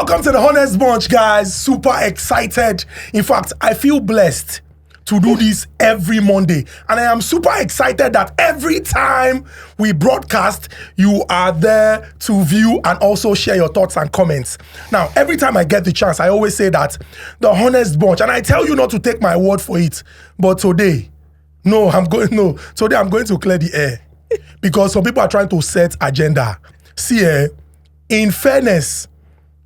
Welcome to the Honest Bunch, guys. Super excited. In fact, I feel blessed to do this every Monday. And I am super excited that every time we broadcast, you are there to view and also share your thoughts and comments. Now, every time I get the chance, I always say that the Honest Bunch, and I tell you not to take my word for it, but today I'm going to clear the air because some people are trying to set agenda. See, in fairness,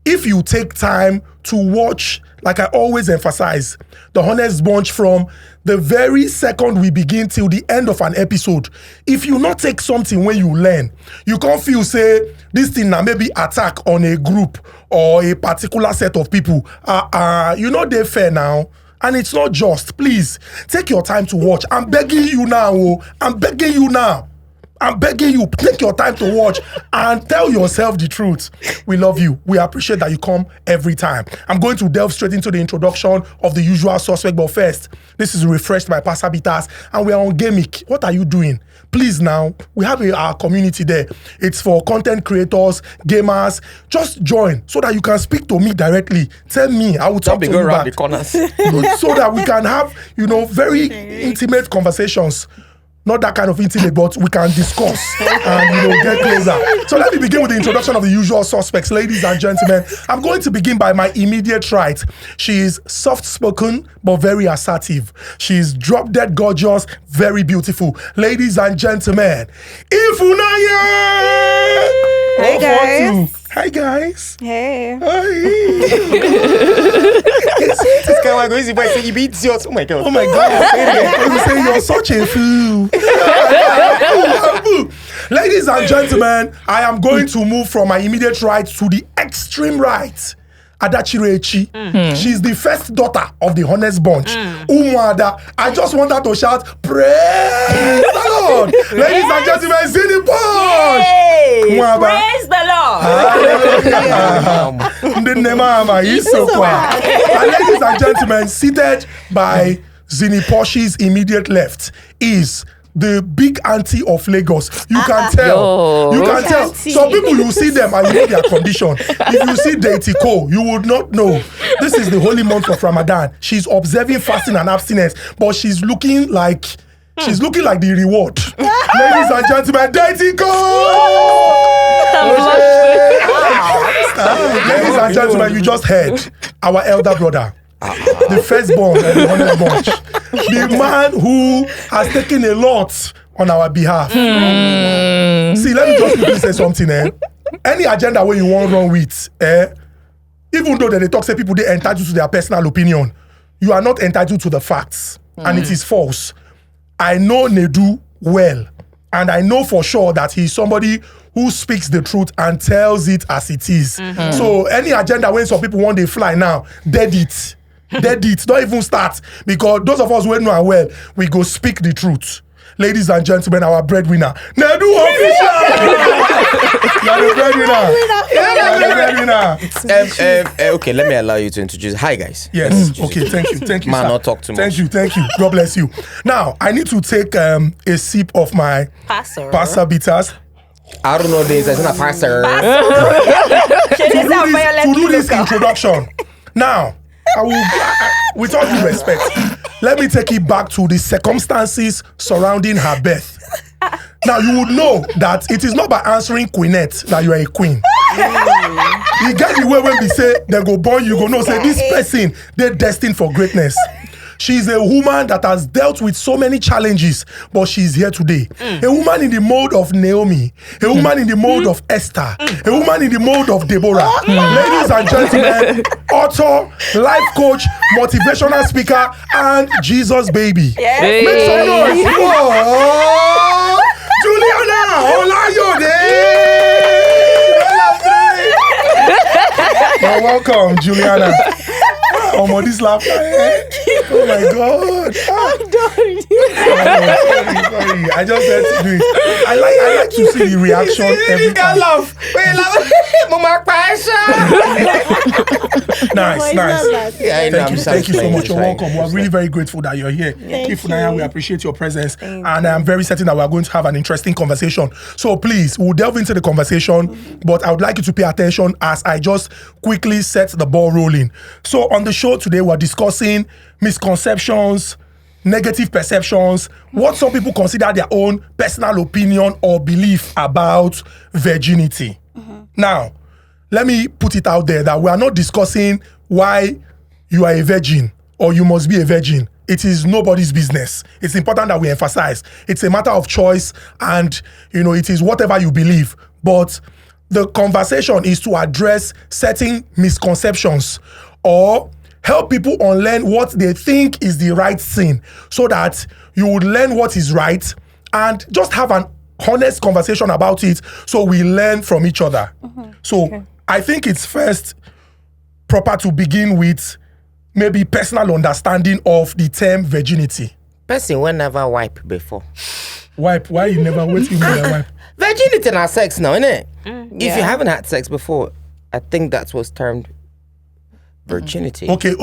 if you take time to watch, like I always emphasize, the Honest Bunch from the very second we begin till the end of an episode, if you not take something when you learn, you can't feel say this thing now maybe attack on a group or a particular set of people. You know they're fair now. And it's not just. Please, take your time to watch. I'm begging you now. I'm begging you now. I'm begging you, take your time to watch and tell yourself the truth. We love you. We appreciate that you come every time. I'm going to delve straight into the introduction of the usual suspect. But first, this is Refreshed by Pastor Bitas, and we are on Gamic. What are you doing? Please now, we have our community there. It's for content creators, gamers. Just join so that you can speak to me directly. Tell me, I will talk to you around back. the corners. So that we can have, very intimate conversations. Not that kind of intimate, but we can discuss and get closer. So let me begin with the introduction of the usual suspects. Ladies and gentlemen, I'm going to begin by my immediate right. She is soft-spoken, but very assertive. She is drop-dead gorgeous, very beautiful. Ladies and gentlemen, Ifunanya! Hey, guys. Hi, guys. Hey. This guy going to say he beats yours. Oh my god. Oh my god. You say you're such a fool. Ladies and gentlemen, I am going to move from my immediate right to the extreme right. Adachirechi. She's the first daughter of the Honest Bunch. Umwada. I just want her to shout, praise the Lord. Ladies and gentlemen, Zini Bunch. Praise the Lord. And ladies and gentlemen, seated by Zini Posh's immediate left is the big auntie of Lagos. You can tell. You can tell. Some people, you see them and you know their condition. If you see Deity Cole, you would not know. This is the holy month of Ramadan. She's observing fasting and abstinence, but she's looking like the reward. Ladies and gentlemen, Deity Cole! Ladies and gentlemen, you just heard our elder brother. The firstborn of the Honest Bunch. The man who has taken a lot on our behalf. See, let me just quickly say something. Any agenda where you want run with, even though they talk say people they entitled to their personal opinion, you are not entitled to the facts. And it is false. I know Nedu well. And I know for sure that he's somebody who speaks the truth and tells it as it is. So any agenda when some people want to fly now, dead it. Don't even start. Because those of us who know well, we go speak the truth. Ladies and gentlemen, our breadwinner, Nedu official! You're the breadwinner. Okay, let me allow you to introduce. Hi, guys. Yes. Okay, thank you. Man, sir. not talk too much. Thank you. God bless you. Now, I need to take a sip of my Pastor Bitas. I don't know this. It's not a pastor. To do this introduction. Now, I will, with all due respect, let me take it back to the circumstances surrounding her birth. Now, you would know that it is not by answering Queenette that you are a queen. You get the way when we say they go born, you go know, say this person, they're destined for greatness. She's a woman that has dealt with so many challenges, but she's here today. A woman in the mode of Naomi, a woman in the mode of Esther, a woman in the mode of Deborah. Ladies and gentlemen, author, life coach, motivational speaker, and Jesus baby. Yes. Make some noise. Whoa. Juliana Olayode. You're welcome, Juliana. This laughter. Oh my God. I'm done. Sorry. I just had to do it. I like to see the reaction every time. laugh. Wait, laugh. Mama Nice. Yeah, Thank you so much. You're welcome. We're really very grateful that you're here. Funaya, we appreciate your presence. And I'm very certain that we're going to have an interesting conversation. So please, we'll delve into the conversation, but I would like you to pay attention as I just quickly set the ball rolling. So on the show today, we're discussing misconceptions, negative perceptions, what some people consider their own personal opinion or belief about virginity. Now, let me put it out there that we are not discussing why you are a virgin or you must be a virgin. It is nobody's business. It's important that we emphasize. It's a matter of choice and, it is whatever you believe. But the conversation is to address certain misconceptions or help people unlearn what they think is the right thing so that you would learn what is right and just have an honest conversation about it so we learn from each other. So I think it's first proper to begin with maybe personal understanding of the term virginity. Person will never wipe before. Wipe? Why you never wait? You never wipe? Virginity and sex now, innit? If you haven't had sex before, I think that's what's termed virginity. Okay,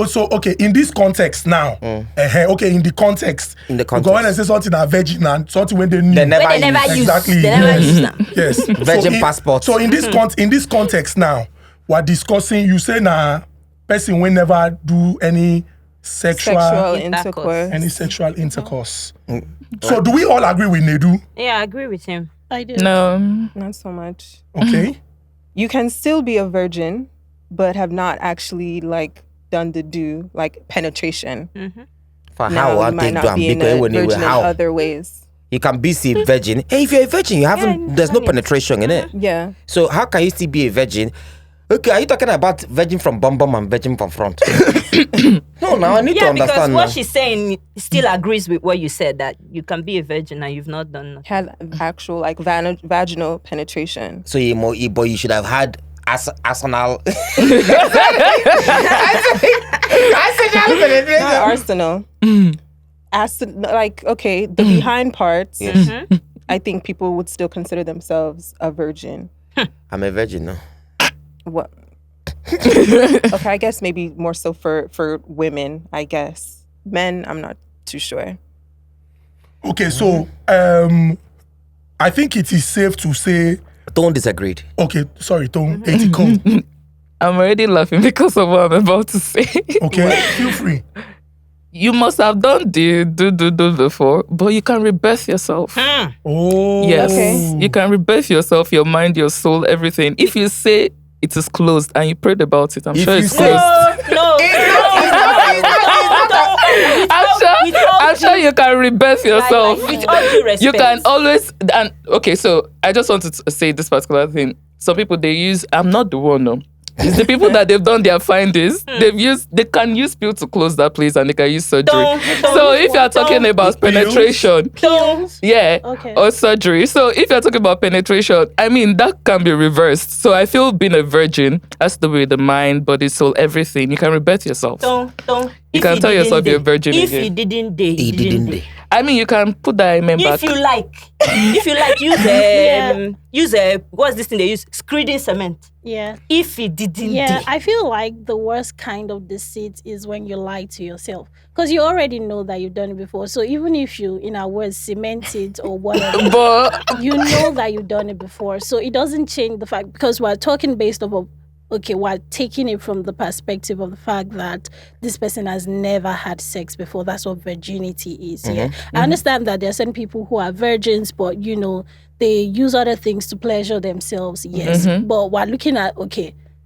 in this context now. In the context. Because when I say something a virgin and something when they knew. They never use. Exactly. They never use them. Yes. Virgin passport. So in this context now, we're discussing, you say person will never do any sexual intercourse. Any sexual intercourse. So do we all agree with Nedu? Yeah, I agree with him. I do. No. Not so much. Okay. You can still be a virgin, but have not actually done the penetration. For Now how I you might take not them be in because a when you virgin in how other ways. you can be a virgin. Hey, if you're a virgin, you haven't. There's no penetration in it. Yeah. So how can you still be a virgin? Okay, are you talking about virgin from bum and virgin from front? No, now I need to Yeah, understand. because now. what she's saying still agrees with what you said, that you can be a virgin and you've not done nothing. Had actual vaginal penetration. So but you should have had arsenal. Not arsenal. The behind parts. I think people would still consider themselves a virgin. I'm a virgin now. What? Okay, I guess maybe more so for women, I guess. Men, I'm not too sure. Okay, so I think it is safe to say. Don't disagree. Okay, sorry, Tom. Deity Cole. I'm already laughing because of what I'm about to say. Okay, feel free. You must have done the do before, but you can rebirth yourself. Oh. Yes. Okay. You can rebirth yourself, your mind, your soul, everything. If you say it is closed and you prayed about it, I'm sure it's closed. I'm sure you can rebirth yourself. With all due respect. You can always so I just wanted to say this particular thing. Some people they use I'm not the one, no. It's the people that they've done their findings. They can use pill to close that place and they can use surgery. So if you're talking about penetration, or surgery. So if you're talking about penetration, I mean that can be reversed. So I feel being a virgin has to do with the mind, body, soul, everything. You can rebirth yourself. You can tell yourself you're a virgin if again. you didn't date. I mean, you can put that amen back. If you like, use what's this thing they use? Screeding cement. Yeah. If it didn't Yeah, date. I feel like the worst kind of deceit is when you lie to yourself. Because you already know that you've done it before. So even if you, in our words, cement it or whatever, But you know that you've done it before. So it doesn't change the fact, because we're talking based off of, we're taking it from the perspective of the fact that this person has never had sex before. That's what virginity is. Yeah, I understand that there are some people who are virgins, but they use other things to pleasure themselves. Yes, but we're looking at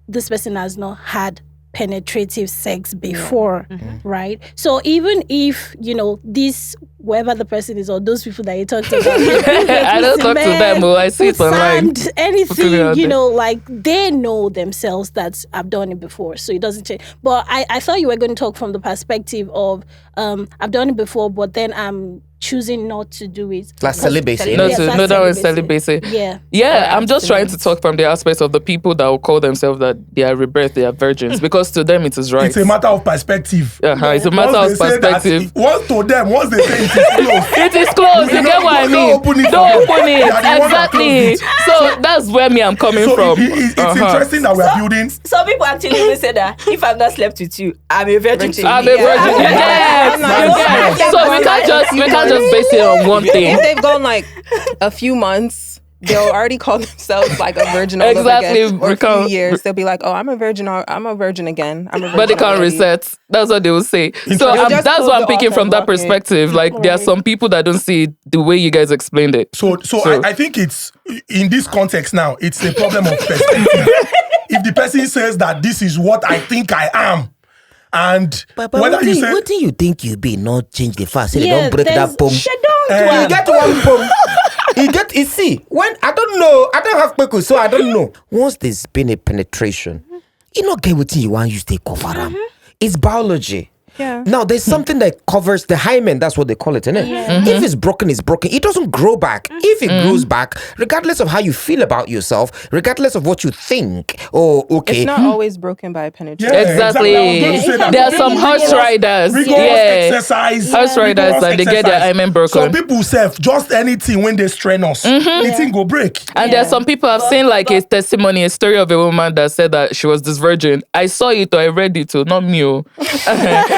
this person has not had penetrative sex before, right? So even if this whoever the person is or those people that you talked about, I don't talk to them. I see it online. Anything, they know themselves that I've done it before, so it doesn't change. But I thought you were going to talk from the perspective of I've done it before, but then I'm choosing not to do it. Like celibacy. No, Yes, to, that's no, that was celibacy. Yeah. Yeah, I'm just trying to talk from the aspect of the people that will call themselves that they are rebirth, they are virgins, because to them it is right. It's a matter of perspective. It's a matter of Once they say that, perspective. once they say it is closed. It is closed. You get what I mean? Don't open it. Don't open They it. are the one that Exactly. closed it. So that's where me I'm coming So from. it's interesting that we are building. Some people actually even say that if I've not slept with you, I'm a virgin. to I'm you. a virgin. You get. You get. So we can't just base it on one thing. If they've gone like a few months, they'll already call themselves like a virgin all Exactly, over again. Or a few recount- years, they'll be like, "Oh, I'm a virgin. I'm a virgin again. I'm a virgin." But they can't already." reset. That's what they will say. So They'll just that's close what I'm it picking off from and that block it. perspective. Like there are some people that don't see it the way you guys explained it. So I think it's in this context now, it's a problem of perspective. If the person says that this is what I think I am, and But whether you say what do you think you be? Not change the fast. Say they Yeah, don't break there's- that bomb. eh, You get one bomb. You see, when I don't know, I don't have people, so I don't know. Once there's been a penetration, you not get what you want, you stay cover them. It's biology. Yeah. Now there's something that covers the hymen. That's what they call it, isn't it? If it's broken, it's broken. It doesn't grow back. If it grows back, regardless of how you feel about yourself, regardless of what you think, okay. It's not always broken by penetration. Yeah, Exactly. I was going to say that. There are some horse riders. Rigorous exercise. Horse riders rigorous that they get their exercise. hymen broken. Some people self just anything when they strain us, the thing go break. And there are some people I've seen like a testimony, a story of a woman that said that she was this virgin. I saw it or I read it, not me.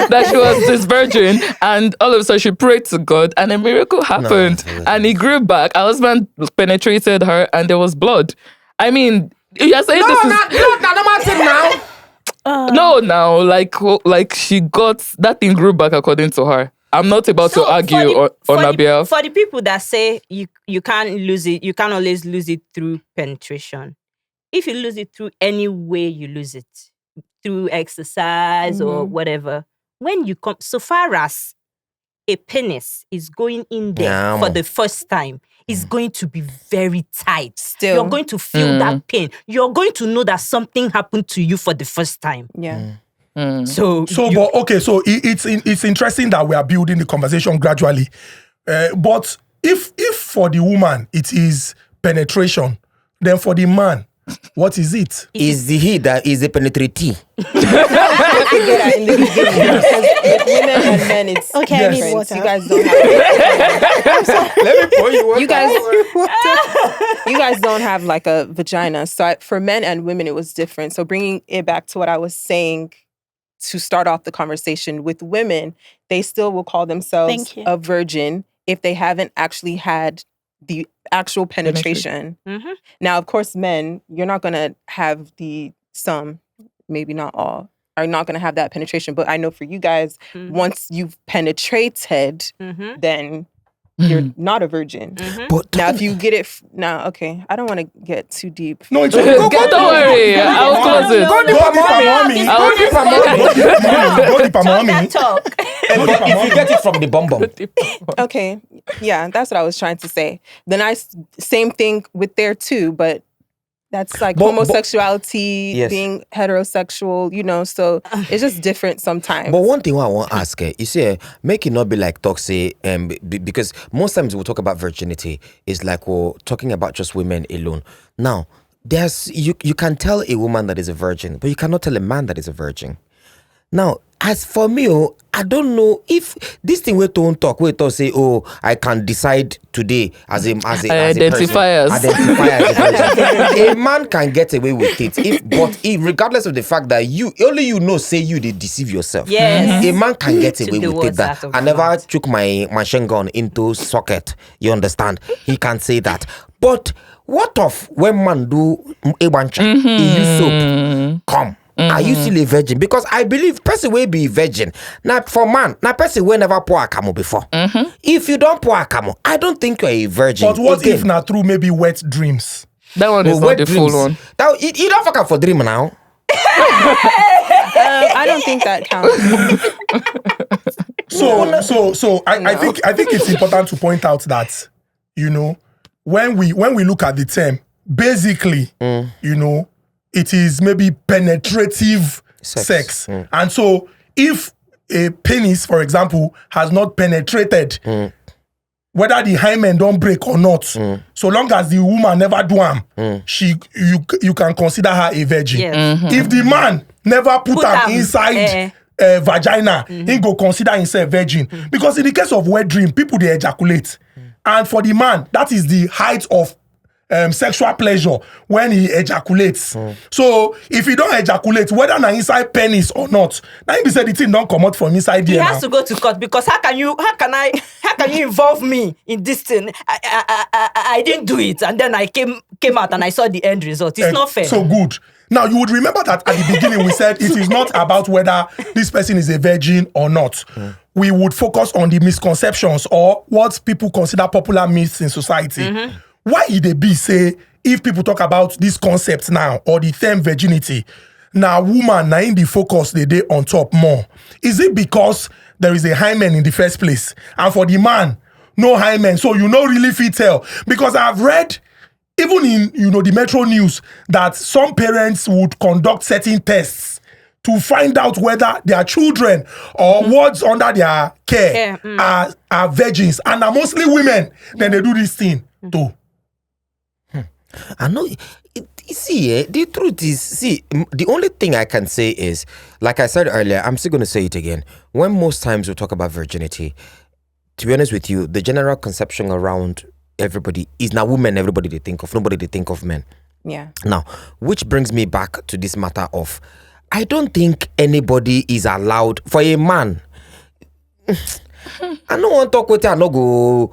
That she was this virgin, and all of a sudden she prayed to God, and a miracle happened, and he grew back. Her husband penetrated her, and there was blood. I mean, you're saying this is no, now like she got that thing grew back according to her. I'm not about to argue on her behalf. For the people that say you can't lose it, you can't always lose it through penetration. If you lose it through any way you lose it, through exercise or whatever, when you come, so far as a penis is going in there for the first time, it's going to be very tight. Still. You're going to feel that pain. You're going to know that something happened to you for the first time. Yeah. So It's interesting that we are building the conversation gradually, but if for the woman it is penetration, then for the man, what is it? Is the he that is a penetratee? In the beginning, because with women and men, it's Okay, I need different. water. You guys don't have. Let me pour you one. You guys don't have like a vagina. So for men and women, it was different. So bringing it back to what I was saying to start off the conversation, with women, they still will call themselves Thank you. a virgin if they haven't actually had the actual penetration. Now, of course, men, you're not going to have some, maybe not all, are not going to have that penetration. But I know for you guys, once you've penetrated, then you're not a virgin. But Now, if you get it, okay, I don't want to get too deep. No, it's okay. Don't worry, I'll close it. Go deeper, mommy. Talk. if you get it from the bum bum. Okay, yeah, that's what I was trying to say. Then same thing with there too, but that's like homosexuality, Yes. being heterosexual, so it's just different sometimes. But one thing I want to ask, you see, make it not be like toxic, because most times we talk about virginity, it's like we're talking about just women alone. Now, you can tell a woman that is a virgin, but you cannot tell a man that is a virgin. Now, as for me, I don't know if this thing we don't talk, say, I can decide today as a identify as a virgin. A man can get away with it, but regardless of the fact that only say you they deceive yourself. Yes. A man can get Took away the with it. words That out of I my never mouth. took my machine gun into socket. You understand? He can say that. But what of when man do a bancha? He use soap. Come. Are you still a virgin? Because I believe person will be virgin. Now for man, now person will never pour a camo before. If you don't pour a camo, I don't think you're a virgin. But what Again, if not through maybe wet dreams? That one is not wet the dreams. full one. Now, you don't fuck up for dream now. I don't think that counts. I think it's important to point out that when we look at the term, basically, it is maybe penetrative sex. And so if a penis, for example, has not penetrated, whether the hymen don't break or not, so long as the woman never do am, you can consider her a virgin. Yes. If the man never put am am, inside vagina, he go consider himself virgin. Because in the case of wet dream, people they ejaculate, and for the man, that is the height of sexual pleasure when he ejaculates. So if he don't ejaculate, whether na inside penis or not, now he said the thing don't come out from inside He there. has to go to court because how can you involve me in this thing? I didn't do it, and then I came out and I saw the end result. It's not fair. So good. Now you would remember that at the beginning we said it is not about whether this person is a virgin or not. We would focus on the misconceptions or what people consider popular myths in society. Why did they be say if people talk about this concept now or the term virginity, now woman now in the focus they on top more? Is it because there is a hymen in the first place, and for the man no hymen, so you no really fit tell? Because I've read even in the Metro News that some parents would conduct certain tests to find out whether their children or wards under their care are virgins, and are mostly women. Then they do this thing too. I know. The truth is, the only thing I can say is, like I said earlier, I'm still going to say it again. When most times we talk about virginity, to be honest with you, the general conception around everybody is now women. Everybody they think of, nobody they think of men. Yeah. Now, which brings me back to this matter of, I don't think anybody is allowed for a man. I don't want to talk with you. I no go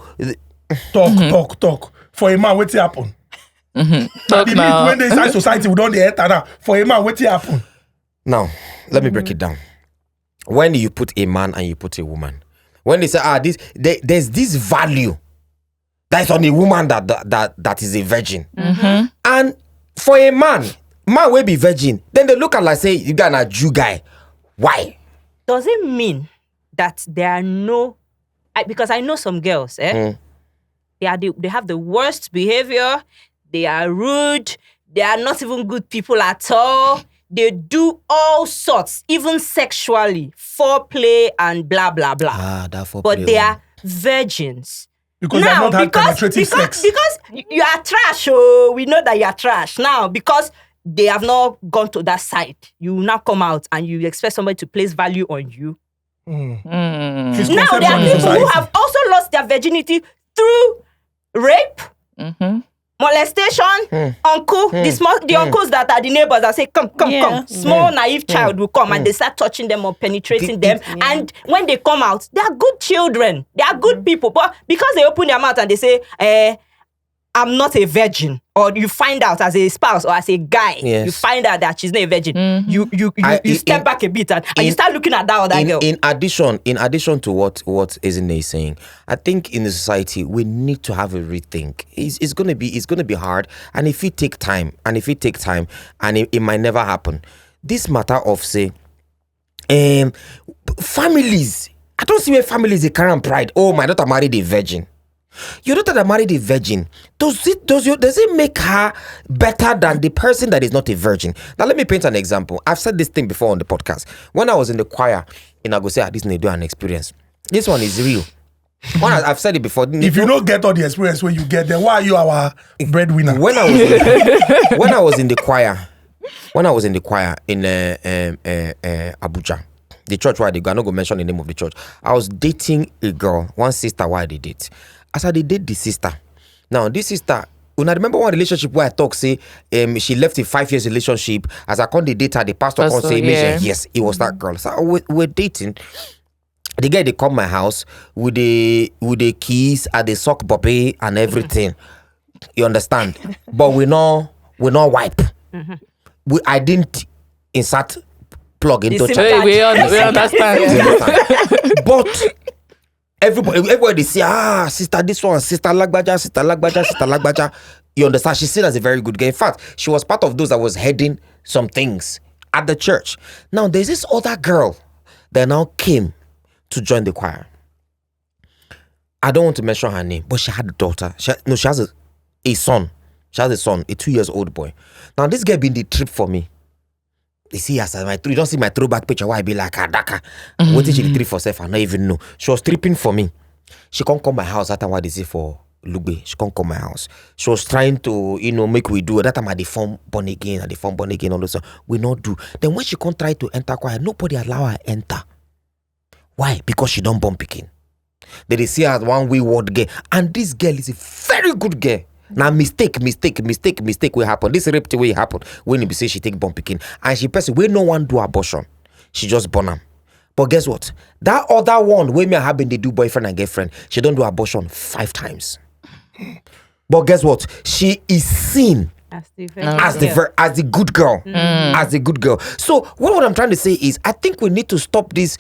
Talk. For a man, what's happen? Talk now. When they inside society, we don't enter now. For a man, what's happen? Now, let me break it down. When you put a man and you put a woman, when they say there's this value that's on a woman that is a virgin, and for a man will be virgin. Then they look at like say you got a Jew guy. Why? Does it mean that there are no? Because I know some girls, they have the worst behavior. They are rude. They are not even good people at all. They do all sorts, even sexually, foreplay and blah blah blah. That foreplay. But they are virgins. Because they've not had penetrative sex. Because you are trash. Oh, we know that you are trash. Now, because they have not gone to that side, you now come out and you expect somebody to place value on you. Now, there are people who have also lost their virginity through rape, molestation, uncle, the uncles that are the neighbors that say, come. Small, naive child will come and they start touching them or penetrating them. And when they come out, they are good children. They are good people. But because they open their mouth and they say, I'm not a virgin, or you find out as a spouse or as a guy, you find out that she's not a virgin, you step back a bit and you start looking at that other girl. In addition to what Ezine is saying, I think in the society we need to have a rethink. It's gonna be hard, and if it take time, and it might never happen. This matter of say, families. I don't see where families they carry pride. Oh, my daughter married a virgin. Your daughter that married a virgin, does it make her better than the person that is not a virgin? Now let me paint an example. I've said this thing before on the podcast. When I was in the choir in Agosea, this Nedu an experience. This one is real. I've said it before. If you don't get all the experience when you get there, why are you our breadwinner? When I was in the choir in Abuja, the church where they go, I'm not going to mention the name of the church. I was dating a girl, one sister, why they date. As I date the sister. Now, this sister, when I remember one relationship where I talk, say, she left a 5 years relationship. As I come the date her, the pastor come say, yes, it was that girl. So we're dating. The guy, they come my house with the keys and the sock puppy and everything. You understand? But we not wipe. I didn't insert plug into Hey, we understand. But everybody say, sister this one, sister Lagbaja. You understand? She's seen as a very good girl. In fact, she was part of those that was heading some things at the church. Now, there's this other girl that now came to join the choir. I don't want to mention her name, but she had a daughter. She has a son. She has a son, a 2-year-old boy. Now, this girl been the trip for me. You see, you don't see my throwback picture where I be like, Daka. What did she trip for herself? I don't even know. She was tripping for me. She can't come my house. That time what is it for Lugbe? She can't come my house. She was trying to, make we do. That time at the form born again, all those stuff. We not do. Then when she can't try to enter choir, nobody allow her enter. Why? Because she don't born pikin. They see her as one wayward girl. And this girl is a very good girl. Now mistake will happen. This rape will happen when you say she take born pikin. And she person where no one do abortion. She just born them. But guess what? That other one where me and her been they do boyfriend and girlfriend, she don't do abortion 5 times. But guess what? She is seen as the good girl. As the good girl. So what I'm trying to say is I think we need to stop this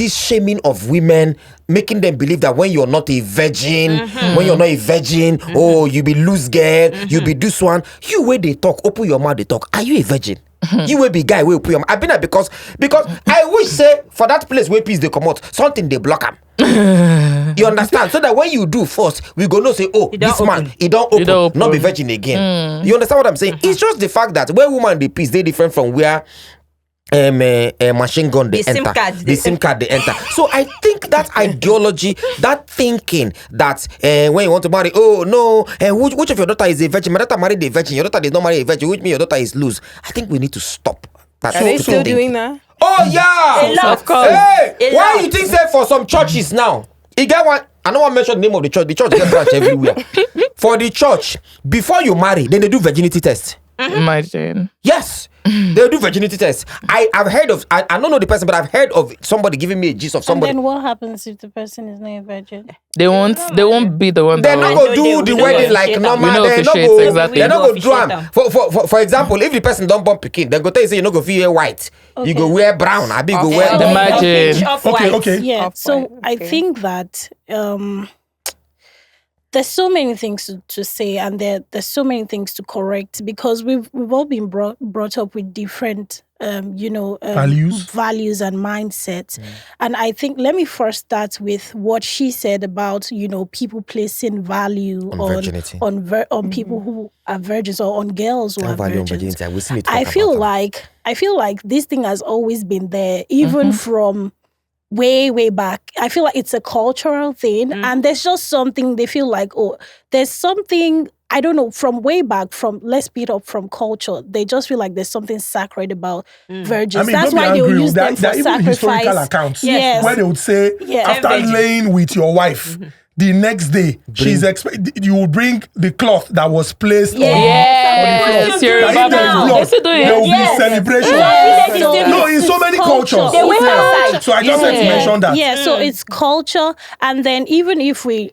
shaming of women, making them believe that when you're not a virgin, oh, you be loose girl, you be this one. You where they talk, open your mouth, they talk. Are you a virgin? You will be guy will put your mouth. I've been there because I wish say for that place where peace they come out, something they block them. You understand? So that when you do first, we go no say, oh, this man, he don't open, not be virgin again. You understand what I'm saying? It's just the fact that when woman they peace, they different from where machine gun they enter. The SIM card they enter. So I think that ideology, that thinking that when you want to marry, oh no, which of your daughter is a virgin? My daughter married a virgin. Your daughter did not marry a virgin. Which means your daughter is loose. I think we need to stop. Are they still doing that? Oh yeah, of course. Hey, why you think say for some churches now? You get one. I don't want to mention the name of the church. The church get branch everywhere. For the church, before you marry, then they do virginity test. Imagine. Yes. They'll do virginity tests. I've heard of, I don't know the person, but I've heard of somebody giving me a gist of somebody. And then what happens if the person is not a virgin? They won't be the one they're not going to do the wedding like normal. They're not going to do them. For example, if the person don't bump pikin, they're going to tell you, say, you're not going to wear white. Okay. You go wear brown. I be go wear. Imagine. Okay. Yeah. So I think that there's so many things to say, and there's so many things to correct, because we've all been brought up with different values and mindsets. And I think, let me first start with what she said about people placing value on people who are virgins, or on girls who are virgins. I feel like this thing has always been there, even from way back. I feel like it's a cultural thing, and there's just something they feel like, oh, there's something, I don't know, from way back, let's speed up from culture. They just feel like there's something sacred about virgins. I mean, that's why they will use them for sacrifice. Historical accounts where they would say, Yes. after laying with your wife, the next day, you will bring the cloth that was placed on the floor. There will be celebration. No, in so many cultures. So I just like to mention that. Yeah, so it's culture, and then even if we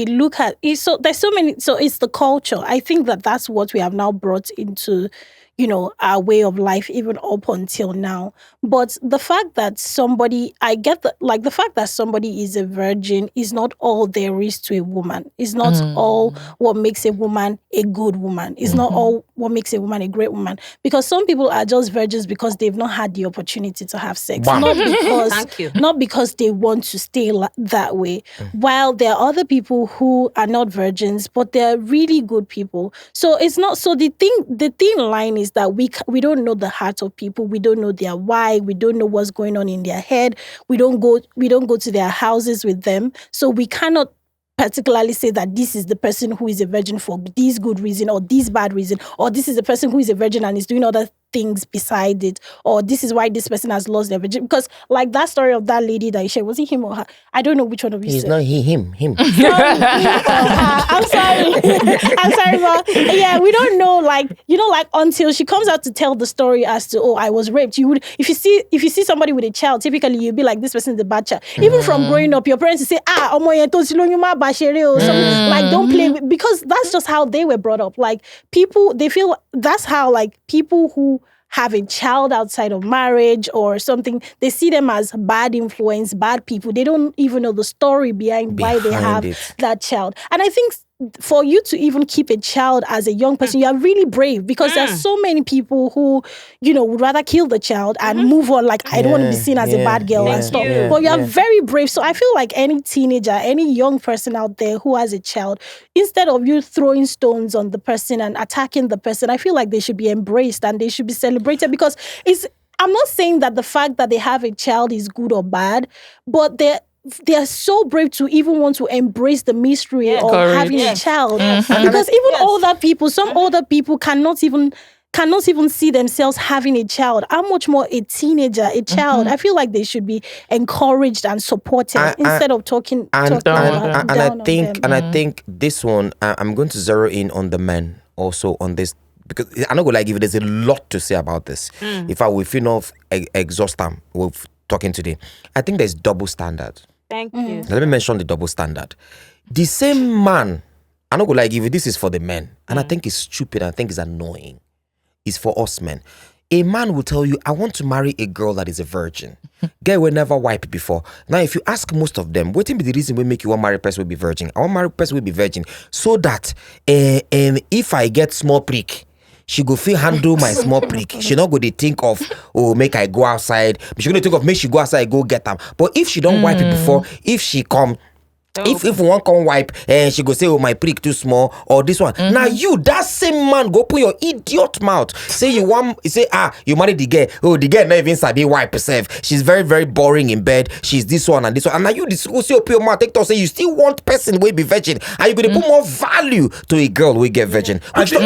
look at it, so there's so many. So it's the culture. I think that's what we have now brought into our way of life, even up until now. But the fact that somebody is a virgin is not all there is to a woman. It's not all what makes a woman a good woman. It's not all what makes a woman a great woman. Because some people are just virgins because they've not had the opportunity to have sex. Not because they want to stay that way. While there are other people who are not virgins, but they're really good people. So it's not, so the thin line is that we don't know the heart of people. We don't know their why. We don't know what's going on in their head. We don't go to their houses with them. So we cannot particularly say that this is the person who is a virgin for this good reason or this bad reason, or this is the person who is a virgin and is doing other things beside it, or this is why this person has lost their virgin. Because like that story of that lady that you shared, was it him or her? I don't know which one of you. He's not him. I'm sorry, but yeah, we don't know. Like until she comes out to tell the story as to, oh, I was raped. You would, if you see somebody with a child, typically you'd be like, this person is a bad child. Even from growing up, your parents say, or something. Like, don't play with, because that's just how they were brought up. Like people, they feel that's how like people who have a child outside of marriage or something, they see them as bad influence, bad people. They don't even know the story behind why they have that child. And I think for you to even keep a child as a young person, you are really brave, because there's so many people who, would rather kill the child and move on. Like, I don't want to be seen as a bad girl and stuff. But you are very brave. So I feel like any teenager, any young person out there who has a child, instead of you throwing stones on the person and attacking the person, I feel like they should be embraced and they should be celebrated, because I'm not saying that the fact that they have a child is good or bad, but they are so brave to even want to embrace the mystery of Courage. having a child. Mm-hmm. Because even older people, some older people cannot even see themselves having a child. How much more a teenager, a child? I feel like they should be encouraged and supported instead of talking about down on them. I think this one, I'm going to zero in on the men also on this, because I'm not gonna give there's a lot to say about this. If I will feel enough exhaust them with talking today, I think there's double standard. Thank you. Let me mention the double standard. The same man, I'm not gonna give you, this is for the men, and I think it's stupid, I think it's annoying. It's for us men. A man will tell you, I want to marry a girl that is a virgin. Girl will never wipe before. Now, if you ask most of them, what will be the reason we make you want marry a person will be virgin? I want marry a person will be virgin so that if I get small prick, she go feel handle my small prick. She not go to think of, make I go outside. But she gonna think of, make she go outside, go get them. But if she don't wipe it before, if she come, if one come wipe, she go say, my prick too small, or this one. Now you, that same man, go put your idiot mouth. Say you married the girl. The girl not even sabi wipe herself. She's very, very boring in bed. She's this one and this one. And now you discuss your pure mouth. Take to say you still want person will be virgin, and you gonna put more value to a girl will get virgin. I think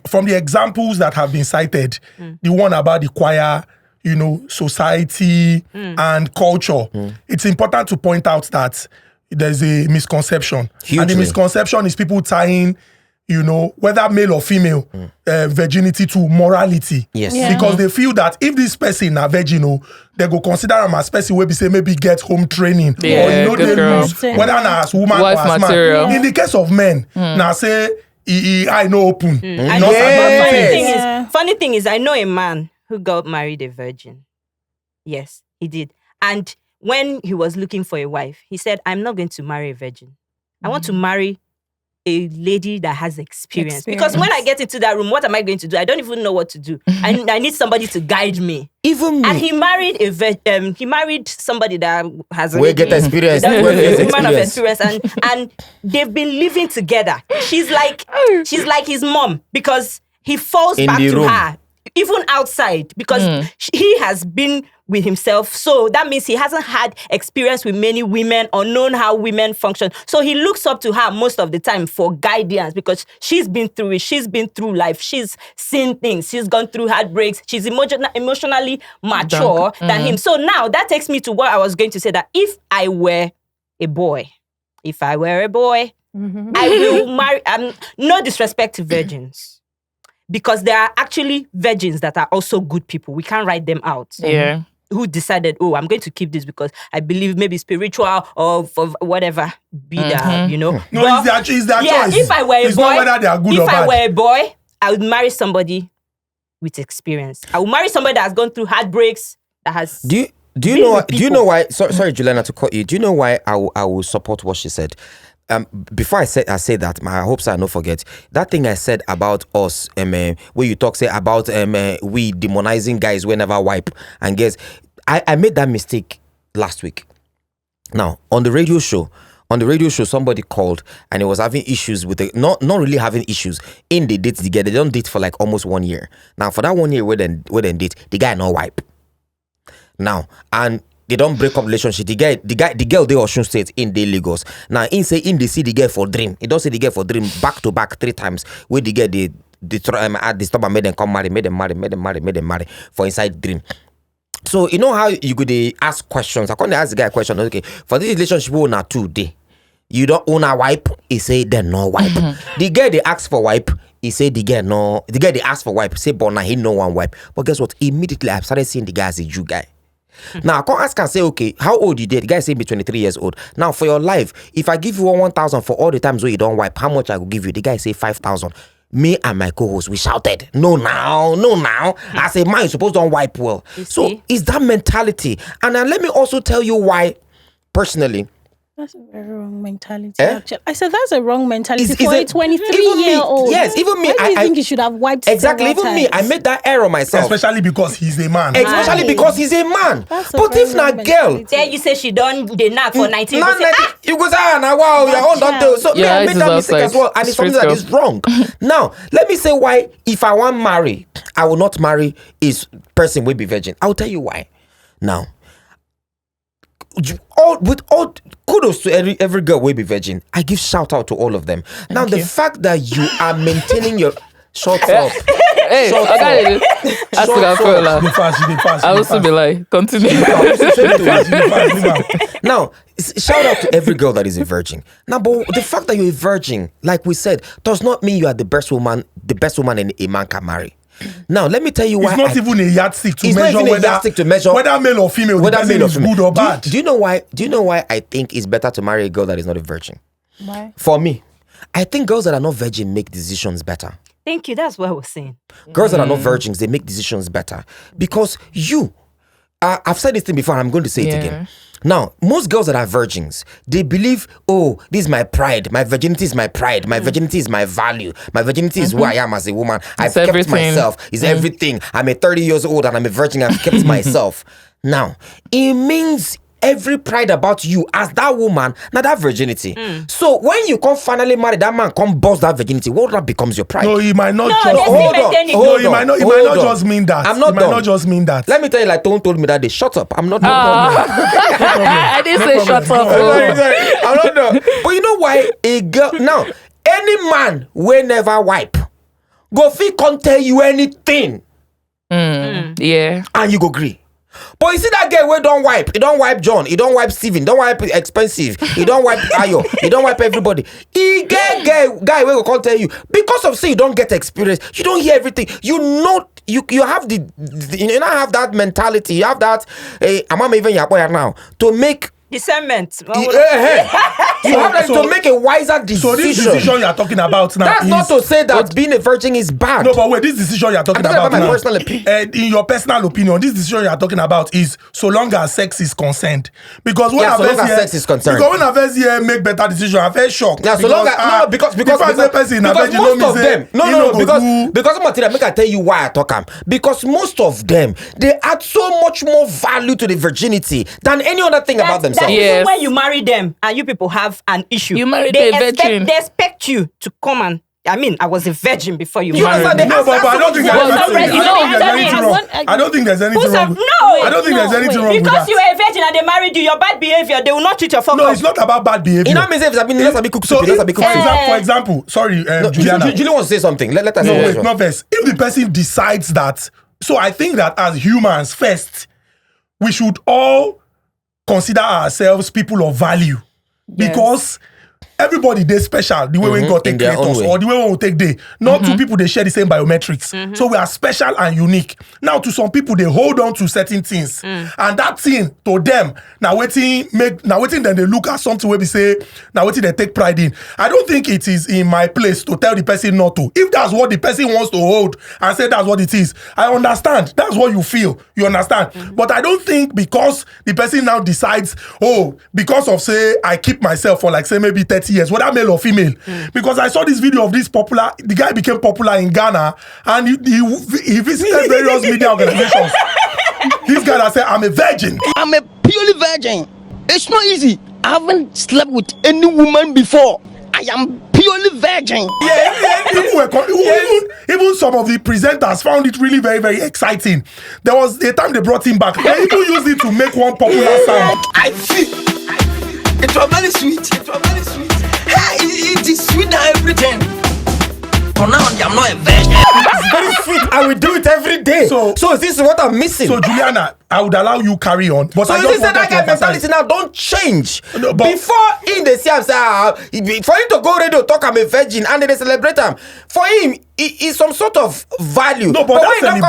from the examples that have been cited, the one about the choir, society and culture, it's important to point out that there's a misconception. Hugely. And the misconception is people tying, whether male or female, virginity to morality. Yes. Yeah. Because they feel that if this person are virgin, they go consider them as person where be say maybe get home training. Yeah, or good they girl. lose whether na as woman Wife or as material. man. In the case of men, now say I know open. I Not know. about Funny thing is, I know a man who got married a virgin. Yes, he did. And when he was looking for a wife, he said, I'm not going to marry a virgin. I want to marry a lady that has experience. Because when I get into that room, what am I going to do? I don't even know what to do. I need somebody to guide me. Even me. And he married he married somebody that has We get experience. That's We get a woman of experience. experience, and they've been living together. She's like his mom, because he falls In back the to room. her, even outside, because he has been with himself. So that means he hasn't had experience with many women or known how women function. So he looks up to her most of the time for guidance, because she's been through it. She's been through life. She's seen things. She's gone through heartbreaks. She's emotionally mature than him. So now that takes me to what I was going to say, that if I were a boy, I will marry, no disrespect to virgins, because there are actually virgins that are also good people. We can't write them out. Yeah. Who decided, I'm going to keep this because I believe maybe spiritual or for whatever be that, No, But, it's their choice. if I were a it's boy, not whether they are good or if I bad. were a boy, I would marry somebody with experience. I would marry somebody that has gone through heartbreaks, that has. Do you know why? Sorry, Juliana, to cut you. Do you know why I will support what she said? Before I say that, I hope so I don't forget that thing I said about us. Where you talk about we demonizing guys whenever wipe and guess. I made that mistake last week. Now on the radio show, somebody called and he was having issues with not really having issues in the dates together. They don't date for like almost 1 year. Now for that 1 year where they date, the guy not wipe. Now and they don't break up relationship. The girl they Osun State in the Lagos. Now in say in they see the girl for dream. He don't see the girl for dream back to back 3 times. Where the girl they try at the stop and made them come marry, made them marry for inside dream. So you know how you could ask questions. I can't ask the guy a question. Okay, for this relationship we na 2 day. You don't own a wipe. He say then no wipe. The girl they ask for wipe. He say the girl no. The girl they ask for wipe. Say but now he no one wipe. But guess what? Immediately I started seeing the guy as a Jew guy. Now I can't ask and say, okay, how old you did? The guy say be 23 years old. Now for your life, if I give you 1,000 for all the times where you don't wipe, how much I will give you? The guy say 5,000. Me and my co-host, we shouted, no now. I say, man, you supposed to don't wipe well. So it's that mentality. And then let me also tell you why, personally. That's a very wrong mentality, actually. I said that's a wrong mentality for a 23-year-old. Yes, even me. Why do you think you should have wiped exactly, even several me. times? I made that error myself. Especially because he's a man. Especially because he's a man. That's a But very if not wrong girl, mentality. There you say she done the knack for 19. you go say, now wow, your own don't do. So me, I Yeah, made it's that mistake outside. as well, and it's something that is wrong. Now, let me say why. If I want marry, I will not marry is person will be virgin. I'll tell you why. Now, kudos to every girl will be virgin. I give shout out to all of them. Now the fact that you are maintaining your shut up. Hey, Shut I will still be like, continue. Now, shout out to every girl that is a virgin. Now, but the fact that you're a virgin, like we said, does not mean you are the best woman a man can marry. Now, let me tell you why. It's not even a yardstick to measure whether male or female, whether male is good or bad. Do you know why? Do you know why I think it's better to marry a girl that is not a virgin? Why? For me, I think girls that are not virgin make decisions better. Thank you. That's what I was saying. Girls that are not virgins, they make decisions better because I've said this thing before and I'm going to say it again. Now, most girls that are virgins, they believe, oh, this is my pride. My virginity is my pride. My virginity is my value. My virginity is who I am as a woman. I've kept myself. It's everything. I'm a 30 years old and I'm a virgin. I've kept myself. Now, it means every pride about you as that woman, not that virginity. So when you come finally marry that man, come bust that virginity, what that becomes your pride? No, he might not No, just hold on. It might not just mean that. I'm not It might done. not just mean that. Let me tell you, like Tone told me that day, shut up. I'm not done. I didn't say shut up. I'm not done. But you know why a girl now, any man will never wipe. Go fit can't tell you anything. Yeah. And you go agree. But you see that guy where don't wipe. He don't wipe John. He don't wipe Steven. Don't wipe Expensive. He don't wipe Ayo. He don't wipe everybody. He get guy where can't tell you because of say you don't get experience. You don't hear everything. You know you have you don't have that mentality. You have that. I'm even your boy now to make. Discernment. You have that to make a wiser decision. So this decision you are talking about now That's is not to say that being a virgin is bad. no, but wait, this decision you are talking I'm talking about about my now, personal opinion. in your personal opinion, this decision you are talking about is so long as sex is concerned. Because when Yeah, so long as sex is concerned. Because when I first hear make better decision, I first shocked. Yeah, so long as because most of them because Matilda, make I tell you why I talk am. Because most of them they add so much more value to the virginity than any other thing about themselves. Even when you marry them and you people have an issue, You married they a virgin. They expect you to come and. I mean, I was a virgin before you You married understand? me. No, but I don't think there's anything wrong. I don't think there's anything wrong. I don't think there's anything wrong with Because that. you were a virgin and they married you, your bad behavior, they will not treat your fuck No, up. it's not about bad behavior. You know what I mean? Let's be cook So, let's be cook for example, sorry, Juliana. Julie wants to say something. Let us No, say wait, that. not first. If the person decides that, so I think that as humans, first, we should all consider ourselves people of value. Because everybody they special the way we God take in their create own us way. or the way we will take day. Not two people they share the same biometrics. So we are special and unique. Now to some people they hold on to certain things. And that thing to them now waiting then they look at something where we say now waiting they take pride in. I don't think it is in my place to tell the person not to. If that's what the person wants to hold and say that's what it is, I understand. That's what you feel. You understand? But I don't think because the person now decides, because of say I keep myself for like say maybe 30 years, whether male or female. Because I saw this video of the guy became popular in Ghana and he visited various media organizations. This guy that said, I'm a virgin. I'm a purely virgin. It's not easy. I haven't slept with any woman before. I am purely virgin. Even some of the presenters found it really very, very exciting. There was a time they brought him back. They even used it to make one popular sound. I feel it was very sweet. Hey, it is sweet than everything. For now, I'm not a virgin. It's very sweet. I will do it every day. So this is what I'm missing. So Juliana, I would allow you carry on. But So I you just say that wanted to guy emphasize. mentality now don't change. No, but- Before in the say, for him to go radio talk I'm a virgin and they celebrate him. For him, it's some sort of value. No, but when that you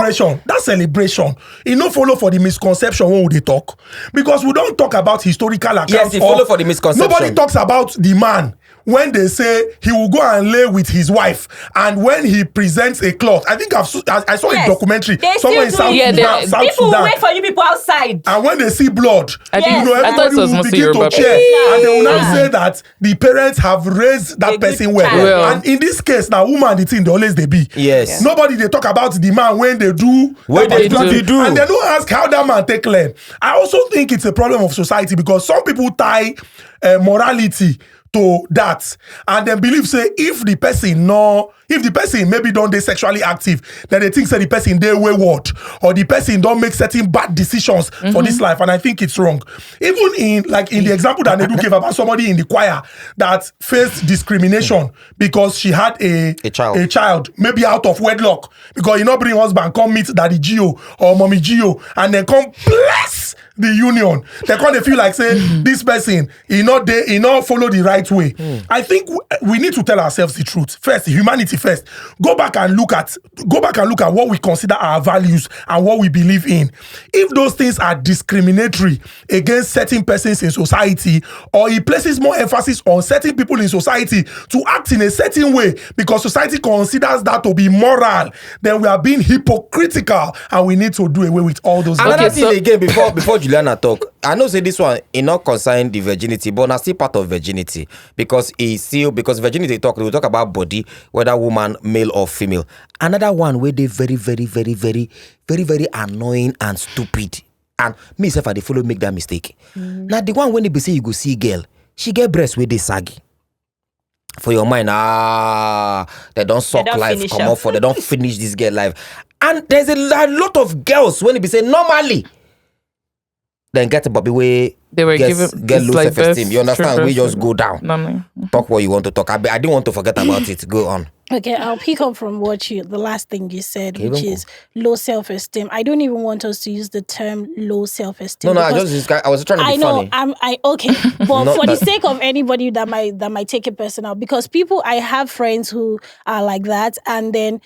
don't celebration, it no follow for the misconception when they talk. Because we don't talk about historical accounts. Yes, it follow for the misconception. Nobody talks about the man when they say he will go and lay with his wife, and when he presents a cloth. I think I saw a documentary They somewhere in still South do it. Sudan. South People will Sudan. wait for you people outside. And when they see blood, I think- you know, I thought everybody it was will mostly begin to Yoruba cheer. people. And they will now say that the parents have raised that A good person well. child. Well. And in this case, now woman, the thing, they always they be. Yes. Nobody they talk about the man when they do. When that they particular do. thing. They do. And they don't ask how that man take learn. I also think it's a problem of society because some people tie morality to that, and then believe say if the person maybe don't they sexually active, then they think say the person they wayward, or the person don't make certain bad decisions for this life, and I think it's wrong. Even in the example that Nedu gave about somebody in the choir that faced discrimination because she had a child, maybe out of wedlock, because you not bring husband come meet daddy Gio or mommy Gio, and then come bless the union. They kind of feel like say this person he not follow the right way. I think we need to tell ourselves the truth first. Humanity first. Go back and look at what we consider our values and what we believe in. If those things are discriminatory against certain persons in society, or it places more emphasis on certain people in society to act in a certain way because society considers that to be moral, then we are being hypocritical, and we need to do away with all those. Another thing again before Juliana talk, I know say this one it not concern the virginity, but not still part of virginity, because virginity we talk about body, whether woman, male or female. Another one where they very, very, very, very, very, very annoying and stupid. And me self, I dey follow make that mistake. Now the one when they be say you go see girl, she get breasts where they saggy. For your mind, they don't suck life, come off for they don't finish this girl life. And there's a lot of girls when they be say normally. Then get a Bobby way. They were get low like self-esteem. You understand? We just go down. Talk what you want to talk. I didn't want to forget about it. Go on. Okay, I'll pick up from the last thing you said, which is low self-esteem. I don't even want us to use the term low self-esteem. No, I was trying to be funny. Okay, but for the sake of anybody that might take it personal, because I have friends who are like that, and then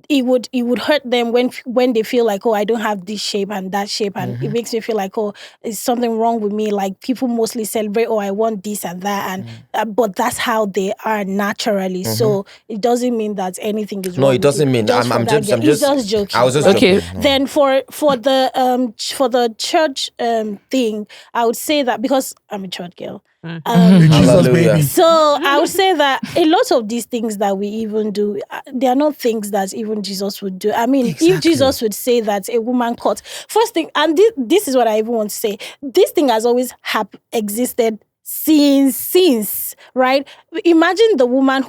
it would hurt them when they feel like, oh, I don't have this shape and that shape, and it makes me feel like, oh, is something wrong with me. Like people mostly celebrate, oh, I want this and that, and but that's how they are naturally. So it doesn't mean that anything is wrong. No, it doesn't mean. I'm just joking. I was just joking. Then for the church thing, I would say that because I'm a church girl. Jesus baby. So I would say that a lot of these things that we even do, they are not things that even Jesus would do. I mean, if Jesus would say that a woman cut, first thing, and this is what I even want to say, this thing has always existed since, right? Imagine the woman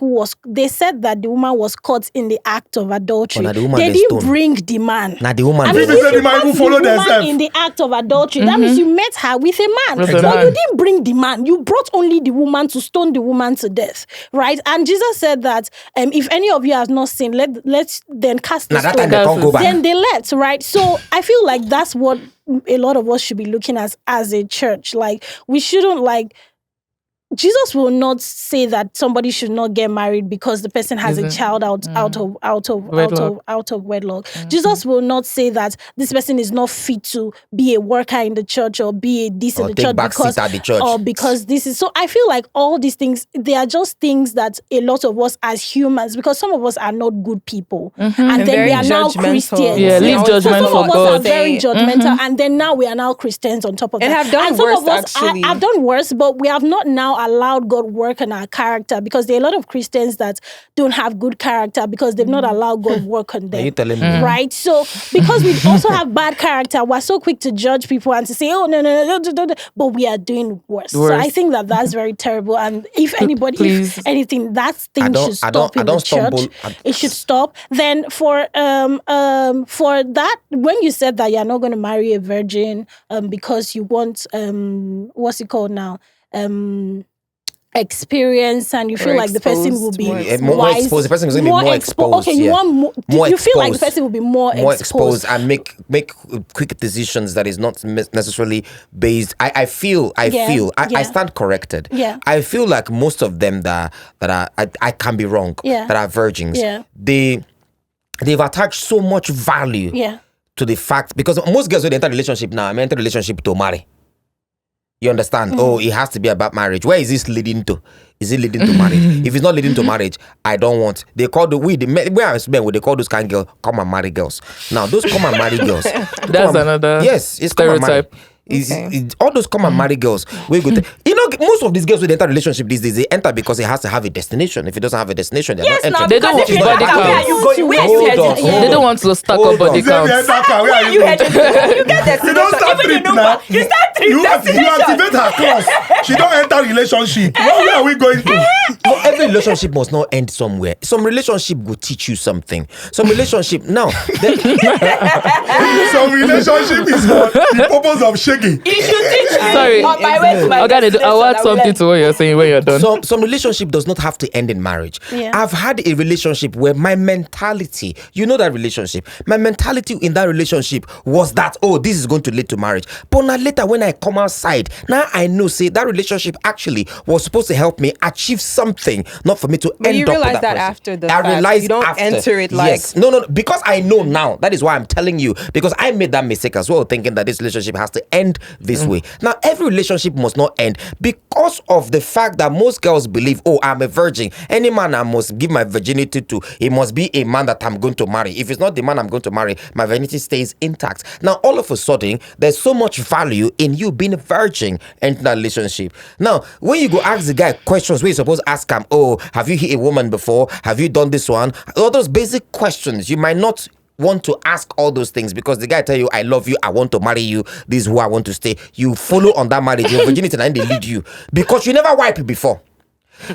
they said that the woman was caught in the act of adultery. They didn't bring the man. Now the woman. I mean, if you met the woman in the act of adultery, that means you met her with a man. But you didn't bring the man. You brought only the woman to stone the woman to death, right? And Jesus said that if any of you has not sinned, let's then cast the stone. Then they let, right? So I feel like that's what a lot of us should be looking at as a church. Like we shouldn't Jesus will not say that somebody should not get married because the person has a child out of wedlock. Jesus will not say that this person is not fit to be a worker in the church or be a this in the church because this is. So I feel like all these things, they are just things that a lot of us as humans, because some of us are not good people, and then we are now Christians. Yeah, leave judgment for God. Some of us are very judgmental, and then now we are now Christians on top of that. And have done worse, actually. I've done worse, but we have not now allowed God work on our character, because there are a lot of Christians that don't have good character because they've not allowed God work on them. Are you telling me? Right? So because we also have bad character, we're so quick to judge people and to say, oh, no, but we are doing worse. So I think that's very terrible. And if anything, that thing should stop in the church. It should stop. Then for that, when you said that you're not going to marry a virgin because you want what's it called now? Experience, and you feel like the person will be more exposed. The person is going to be more exposed. Okay, you want more. You feel like the person will be more exposed and make quick decisions that is not necessarily based. I stand corrected. Yeah. I feel like most of them that are I can be wrong. Yeah. That are virgins. Yeah. They've attached so much value. Yeah. To the fact, because most girls when they enter a relationship now, I enter a relationship to marry. You understand? Oh, it has to be about marriage. Where is this leading to? Is it leading to marriage? If it's not leading to marriage, I don't want. They call they call those kind of girls come and marry girls. Now those come and marry girls. That's another it's stereotype. All those come and marry girls. Most of these girls when they enter relationship these days, they enter because it has to have a destination. If it doesn't have a destination, they're not entering. They don't want body count. They don't want to stack up body count. You get that. You don't start trip now. You start You activate her clause. She don't enter relationship. Where are we going to? No, every relationship must not end somewhere. Some relationship will teach you something. Some relationship now. Some relationship is for the purpose of shaking. You should teach me. Sorry. On my way to my I'll add something to what you're saying when you're done. Some relationship does not have to end in marriage. Yeah. I've had a relationship where my mentality, you know that relationship, my mentality in that relationship was that, oh, this is going to lead to marriage. But now later when I come outside, now I know, say, that relationship actually was supposed to help me achieve something, not for me to But end you up with realize that that person. after the I fact. realized You don't after. enter it like... Yes. No, because I know now. That is why I'm telling you, because I made that mistake as well, thinking that this relationship has to end this way. Now, every relationship must not end because of the fact that most girls believe, oh, I'm a virgin. Any man I must give my virginity to, he must be a man that I'm going to marry. If it's not the man I'm going to marry, my virginity stays intact. Now, all of a sudden, there's so much value in you being a virgin in that relationship. Now, when you go ask the guy questions where you're supposed to ask him, oh, have you hit a woman before? Have you done this one? All those basic questions, you might not want to ask all those things because the guy tell you, I love you, I want to marry you, this is who I want to stay. You follow on that marriage, your virginity, and they lead you because you never wipe it before.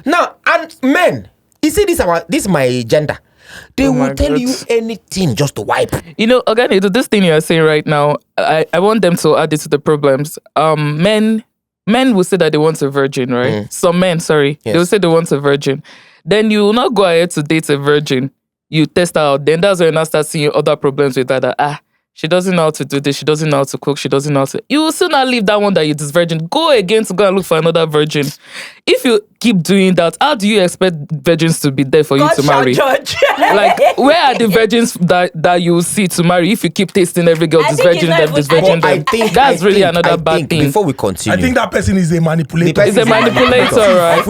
Now, and men, you see this is my gender. They will tell you anything just to wipe. You know, again, this thing you're saying right now, I want them to add it to the problems. Men will say that they want a virgin, right? Some men, sorry, Yes. they will say they want a virgin. Then you will not go ahead to date a virgin. You test her out. Then that's when you now start seeing other problems with that. She doesn't know how to do this. She doesn't know how to cook. She doesn't know how to... You will still not leave that one that you is virgin. Go again to go and look for another virgin. If you keep doing that, how do you expect virgins to be there for you to marry? Judge. Like, where are the virgins that you will see to marry if you keep tasting every girl, I this think virgin, it's them, not this even- virgin, But them? That's really another bad thing. Before we continue, I think that person is a manipulator. He's a manipulator, right? Of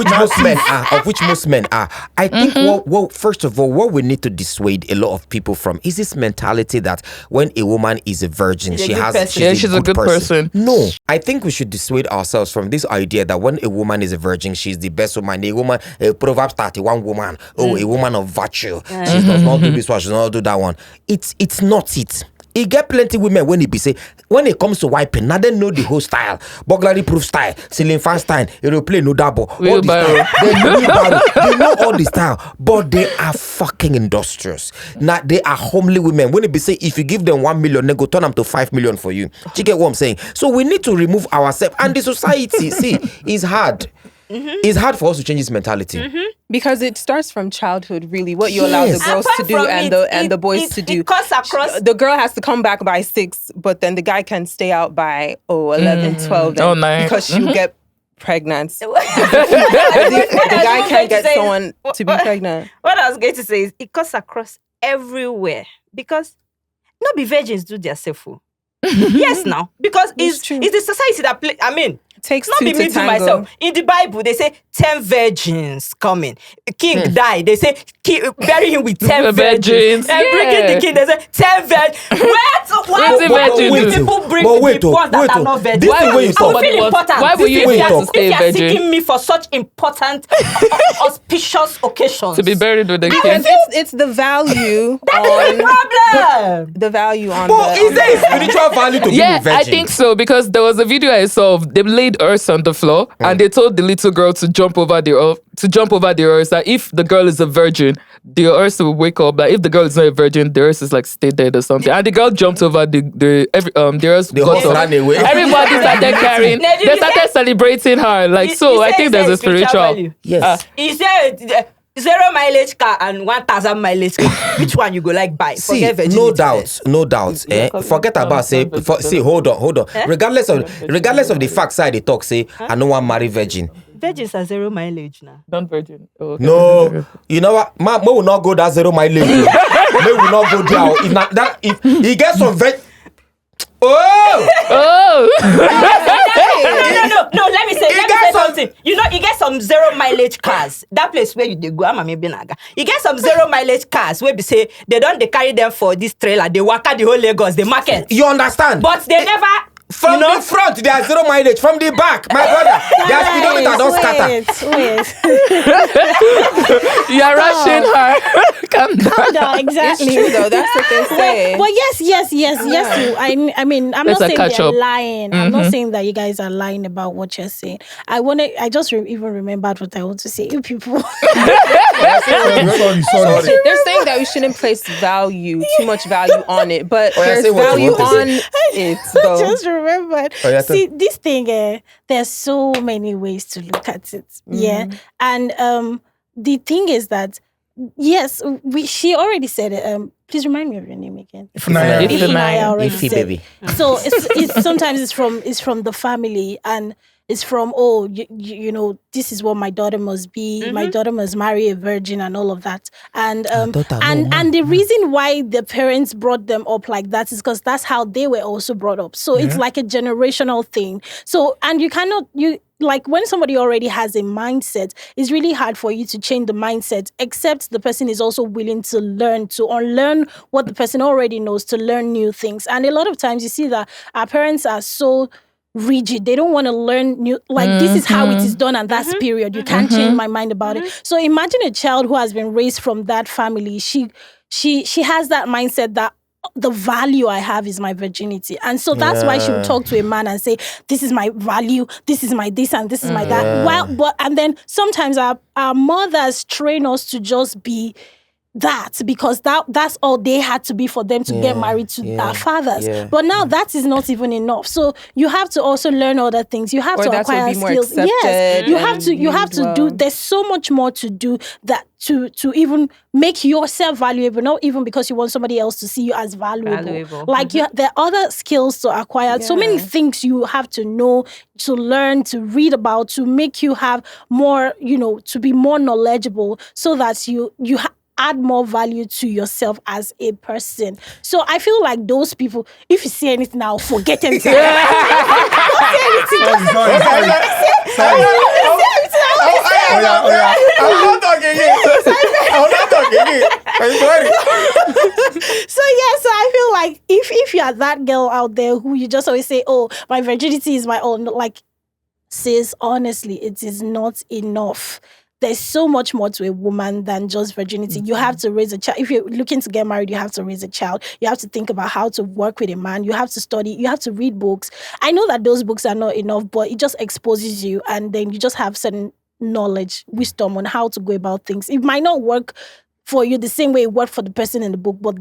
which most men are. I think what first of all, what we need to dissuade a lot of people from is this mentality that when a woman is a virgin, She's a she good has person. she's a good person. No, I think we should dissuade ourselves from this idea that when a woman is a virgin, she's the best woman. A woman, Proverbs 31 woman, a woman of virtue. She does not do this one, she does not do that one. It's not it. You get plenty women when it be say, when it comes to wiping, now they know the whole style. Burglary proof style, ceiling fan style, aeroplane, no double. All the style. They know all the style, but they are fucking industrious. Now they are homely women. When it be say, if you give them 1 million, they go turn them to 5 million for you. Do you get what I'm saying? So we need to remove ourselves. And the society, see, is hard. It's hard for us to change this mentality. Because it starts from childhood, really. What you allow the Yes. girls to do and the boys to do. It cuts across. The girl has to come back by 6, but then the guy can stay out by 11, 12. Oh, nice. Because she'll get pregnant. the guy can't get someone to be pregnant. What I was going to say is it cuts across everywhere because not be virgins do their self. Yes, now because it's true. the society that play. I mean, It takes not two be to me to tango. myself. In the Bible, they say 10 virgins coming. King die. They say bury him with 10 virgins. Virgins, And bringing yeah. the king, they say 10 virgins. Why What's a virgin would do? people bring But the wait, ones that wait, are not virgins? this is where you I talk. would feel important. Why would you wait, if talk? you Stay are virgin? seeking me for such important, auspicious occasions. To be buried with the Because king. it's the value That is the problem. the value on But the... is there a spiritual value to being Yeah, a virgin? I think so because there was a video I saw of they laid earth on the floor and they told the little girl to jump over the earth. That if the girl is a virgin, the earth will wake up. Like if the girl is not a virgin, the earth is like stay dead or something. And the girl jumped over the earth. The got horse up. ran away. Everybody started carrying. Nedu, They you started said- celebrating her. Like so, I think there's a spiritual. Yes. Is there 0 mileage car and 1,000 mileage car? Which one you go like buy? See, Forget virginity no then. doubt. Forget about say. See, hold on. Regardless of the fact side they talk, say I no want marry virgin. Virgins are 0 mileage now. Don't virgin. Oh, okay. No, you know what? Man, we will not go that 0 mileage. We will not go there. If not that, if he gets some Oh! No. Let me say something. You know, you get some 0 mileage cars. That place where you dey go, I'm a maybe naga. You get some 0 mileage cars where they say they carry them for this trailer. They walk out the whole Lagos, they market. You understand? But they never From the front, there are 0 mileage. From the back, my brother, their speedometer don't scatter. Wait. You are rushing her. Calm down. Exactly. It's true though. That's what they say. But yes. I mean, I'm Let's not saying catch they're up. lying. I'm not saying that you guys are lying about what you're saying. I just even remembered what I want to say. You people. Sorry. They're saying that we shouldn't place too much value on it, but there's say what you value want to on it though. Just remembered. See, this thing, there's so many ways to look at it. Yeah. And the thing is that, yes, she already said it. Please remind me of your name again. Ifunanya. already Ify, said. baby. So it's sometimes it's from the family, and it's from you know, this is what my daughter must be. My daughter must marry a virgin and all of that. And and the reason why the parents brought them up like that is because that's how they were also brought up. So it's like a generational thing. So and you cannot like when somebody already has a mindset, it's really hard for you to change the mindset, except the person is also willing to learn, to unlearn what the person already knows, to learn new things. And a lot of times you see that our parents are so rigid. They don't want to learn new, like this is how it is done and that's period. You can't change my mind about it. So imagine a child who has been raised from that family. She has that mindset that the value I have is my virginity. And so that's why she would talk to a man and say, this is my value, this is my this, and this is my that. And then sometimes our mothers train us to just be that, because that's all they had to be for them to get married to our fathers. But now that is not even enough. So you have to also learn other things. You have to acquire skills. Yes, you have to do. There's so much more to do that to even make yourself valuable. Not even because you want somebody else to see you as valuable. Like there are other skills to acquire. So many things you have to know, to learn, to read about, to make you have more. To be more knowledgeable, so that you add more value to yourself as a person. So I feel like those people, if you say anything, I'll forget anything. Don't say anything. Sorry. I'm not talking again. I'm sorry. So I feel like if you are that girl out there who you just always say, oh, my virginity is my own, like, sis, honestly, it is not enough. There's so much more to a woman than just virginity. You have to raise a child. If you're looking to get married, you have to raise a child. You have to think about how to work with a man. You have to study. You have to read books. I know that those books are not enough, but it just exposes you, and then you just have certain knowledge, wisdom on how to go about things. It might not work for you the same way it worked for the person in the book, but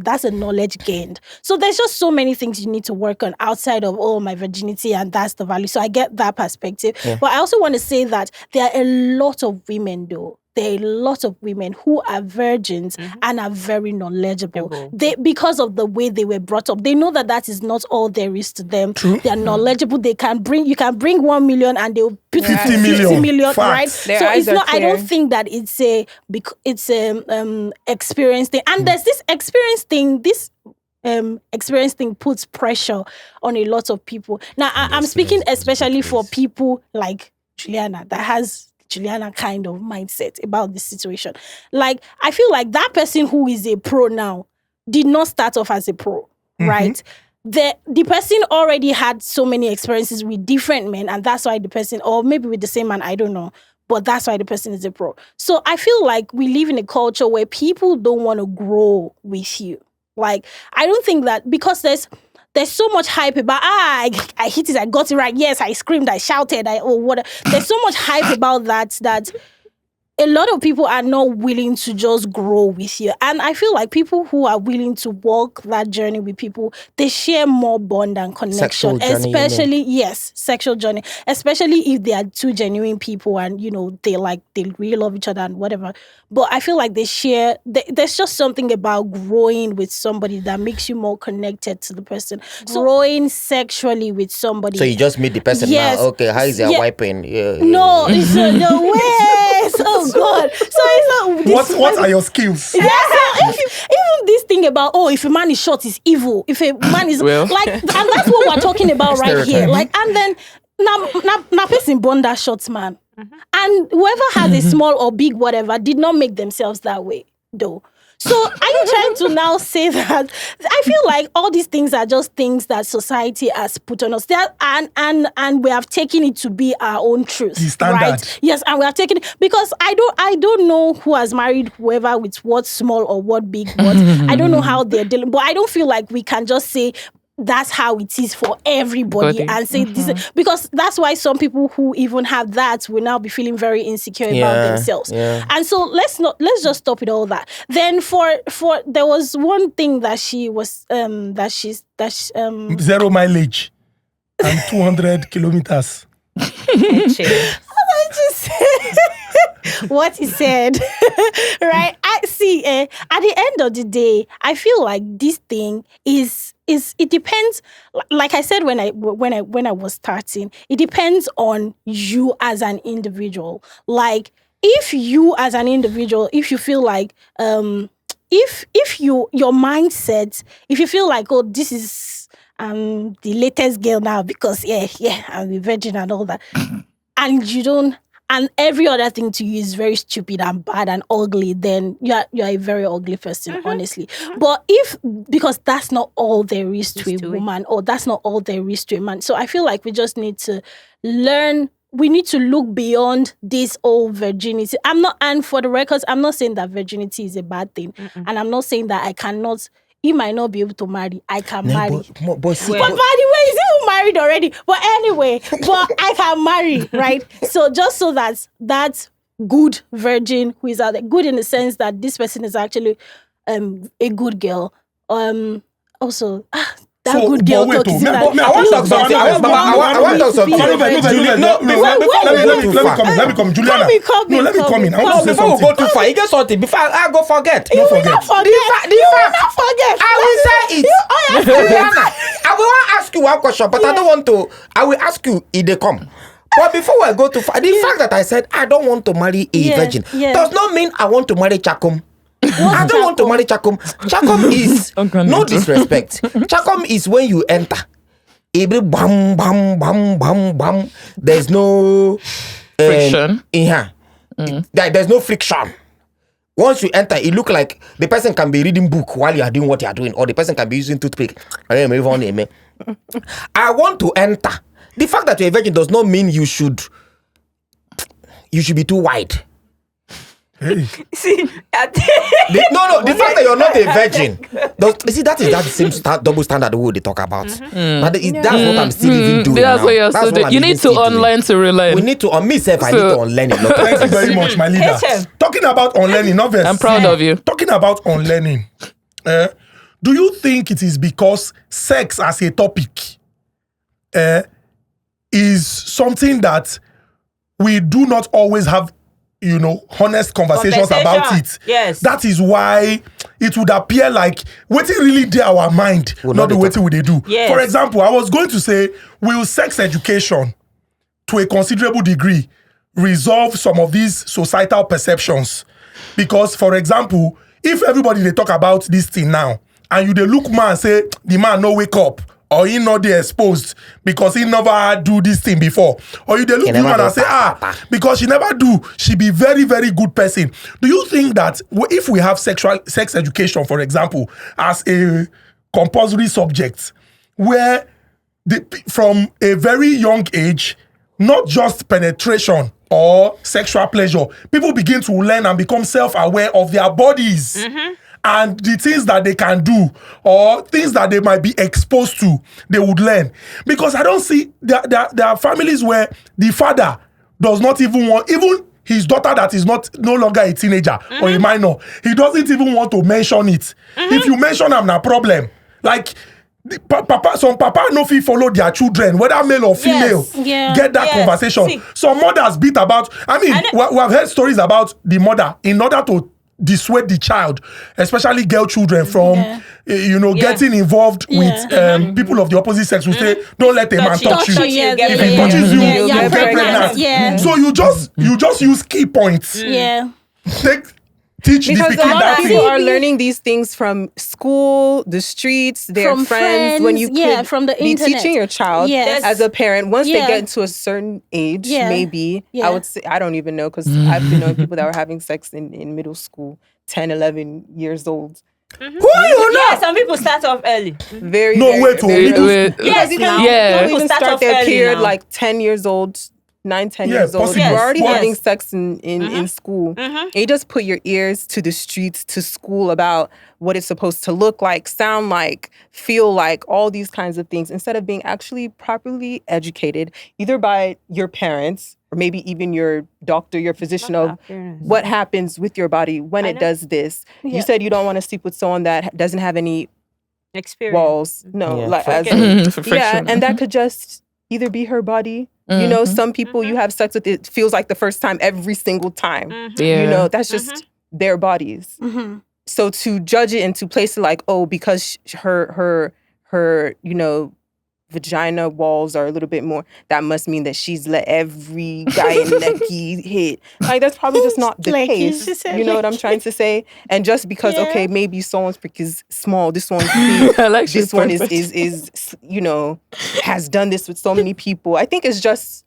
that's a knowledge gained. So there's just so many things you need to work on outside of, my virginity, and that's the value. So I get that perspective. Yeah. But I also want to say that there are a lot of women, though. There are a lot of women who are virgins and are very knowledgeable. Because of the way they were brought up, they know that is not all there is to them. True. They are knowledgeble. You can bring 1 million and they'll put 50 million, right? Their so eyes it's not. clear. I don't think that it's a experience thing. And there's this experience thing. This experience thing puts pressure on a lot of people. Now I'm speaking especially for people like Juliana that has Juliana kind of mindset about this situation. Like, I feel like that person who is a pro now did not start off as a pro, right? The person already had so many experiences with different men, and that's why the person, or maybe with the same man, I don't know, but that's why the person is a pro. So I feel like we live in a culture where people don't want to grow with you. Like, I don't think that, because there's so much hype about, I hit it, I got it right, yes, I screamed, I shouted, whatever. There's so much hype about that a lot of people are not willing to just grow with you. And I feel like people who are willing to walk that journey with people, they share more bond and connection. Sexual journey. Especially if they are two genuine people and, they really love each other and whatever. But I feel like there's just something about growing with somebody that makes you more connected to the person. So growing sexually with somebody. So you just meet the person now. Okay, how is your wiping? No, it's no way. Oh God! So it's not. What are your skills? Yeah. So even this thing about if a man is short is evil. If a man is and that's what we're talking about right here. Like, and then now person born that short man, and whoever has a small or big whatever did not make themselves that way though. So are you trying to now say that? I feel like all these things are just things that society has put on us there, and we have taken it to be our own truth. The standard. Right? Yes, and we have taken it because I don't know who has married whoever with what small or what big what. I don't know how they're dealing, but I don't feel like we can just say that's how it is for everybody and say this, because that's why some people who even have that will now be feeling very insecure about themselves. And so let's just stop with all that. Then for there was one thing that she was 0 mileage and 200 kilometers. What he said. Right? I see, at the end of the day, I feel like this thing is it depends, like I said when I was starting, it depends on you as an individual. Like if you as an individual, if you feel like if your mindset, if you feel like, oh, this is the latest girl now because I'm a virgin and all that, and you don't, and every other thing to you is very stupid and bad and ugly, then you're a very ugly person, honestly. But because that's not all there is to a woman, or that's not all there is to a man. So I feel like we just need to learn. We need to look beyond this old virginity. And for the records, I'm not saying that virginity is a bad thing. And I'm not saying that he might not be able to marry. I can marry. But by the way, he's even married already. But anyway, I can marry, right? So just so that good virgin who is out there, good in the sense that this person is actually a good girl. Also, that So, good girl but wait, talk is I that. want to talk something. I want to talk something. Let me come. Juliana. Let me come in. I want to say Before we something. go too far, you get something. Before I go forget. You will not forget. I will say it. Juliana, I will ask you one question, but I don't want to. I will ask you if they come. But before I go too far, the fact that I said I don't want to marry a virgin does not mean I want to marry Chakum. I don't want to marry Chakum. Chakum is no disrespect. Chakum is when you enter. Every bam, bam, bam, bam, bam. There's no friction. There's no friction. Once you enter, it look like the person can be reading book while you are doing what you are doing, or the person can be using toothpick. I want to enter. The fact that you're a virgin does not mean you should be too wide. Hey. See, The fact that you're not a virgin, that is that same double standard we talk about. But that's what I'm still even doing. That's now. what you're still doing. You need to unlearn to relearn. We need to, on myself, I need to unlearn it. Thank you very much, my leader. Talking about unlearning, obviously. I'm proud of you. Talking about unlearning, do you think it is because sex as a topic is something that we do not always have, honest conversations about it? Yes. That is why it would appear like waiting really did our mind, not the waiting they do. Yes. For example, I was going to say, will sex education to a considerable degree resolve some of these societal perceptions? Because, for example, if everybody they talk about this thing now, and you they look man say the man no wake up, or he not dey exposed because he never do this thing before, or you they look woman and say because she never do, she be very very good person. Do you think that if we have sex education, for example, as a compulsory subject, where from a very young age, not just penetration or sexual pleasure, people begin to learn and become self-aware of their bodies and the things that they can do or things that they might be exposed to, they would learn. Because I don't see, there are families where the father does not even want, even his daughter that is no longer a teenager or a minor, he doesn't even want to mention it. If you mention them, no problem. Like, some papa no fit follow their children, whether male or female, get that conversation. See, some mothers beat about, we have heard stories about the mother in order to dissuade the child, especially girl children, from getting involved with people of the opposite sex, who say don't let a man touch you. If he touches you, you get pregnant. So you just use key points. teach the Because a pikin lot that of thing. people are learning these things from school, the streets, their From friends. When you friends, could from the be internet. teaching your child Yes. as a parent, once they Yeah. get into a certain age, Yeah. maybe, Yeah. I would say, I don't even know, because I've been knowing people that were having sex in middle school, 10, 11 years old. Who are you Yeah, now? some people start off early. Very, No, very, wait, very middle early. school. Yes, You now. can Yeah. people People even start start off their early period now. like 10 years old, 9, 10 Yeah, years old. possibly. You're already Yes. having sex in school. And you just put your ears to the streets, to school about what it's supposed to look like, sound like, feel like, all these kinds of things, instead of being actually properly educated, either by your parents or maybe even your doctor, your physician, of what happens with your body when it does this. Yeah. You said you don't want to sleep with someone that doesn't have any Experience. walls. No, Yeah, like friction. as For yeah, friction. and that could just either be her body. You know, some people you have sex with, it feels like the first time every single time. Yeah. You know, that's just their bodies. Mm-hmm. So to judge it and to place it like, oh, because her you know, vagina walls are a little bit more, that must mean that she's let every guy in Neki hit. Like, that's probably just not the Lecky, case. she said You know what I'm Lecky. trying to say? And just because, Yeah. okay, maybe someone's prick is small, this one's big, I like she's this one perfect. is you know, has done this with so many people. I think it's just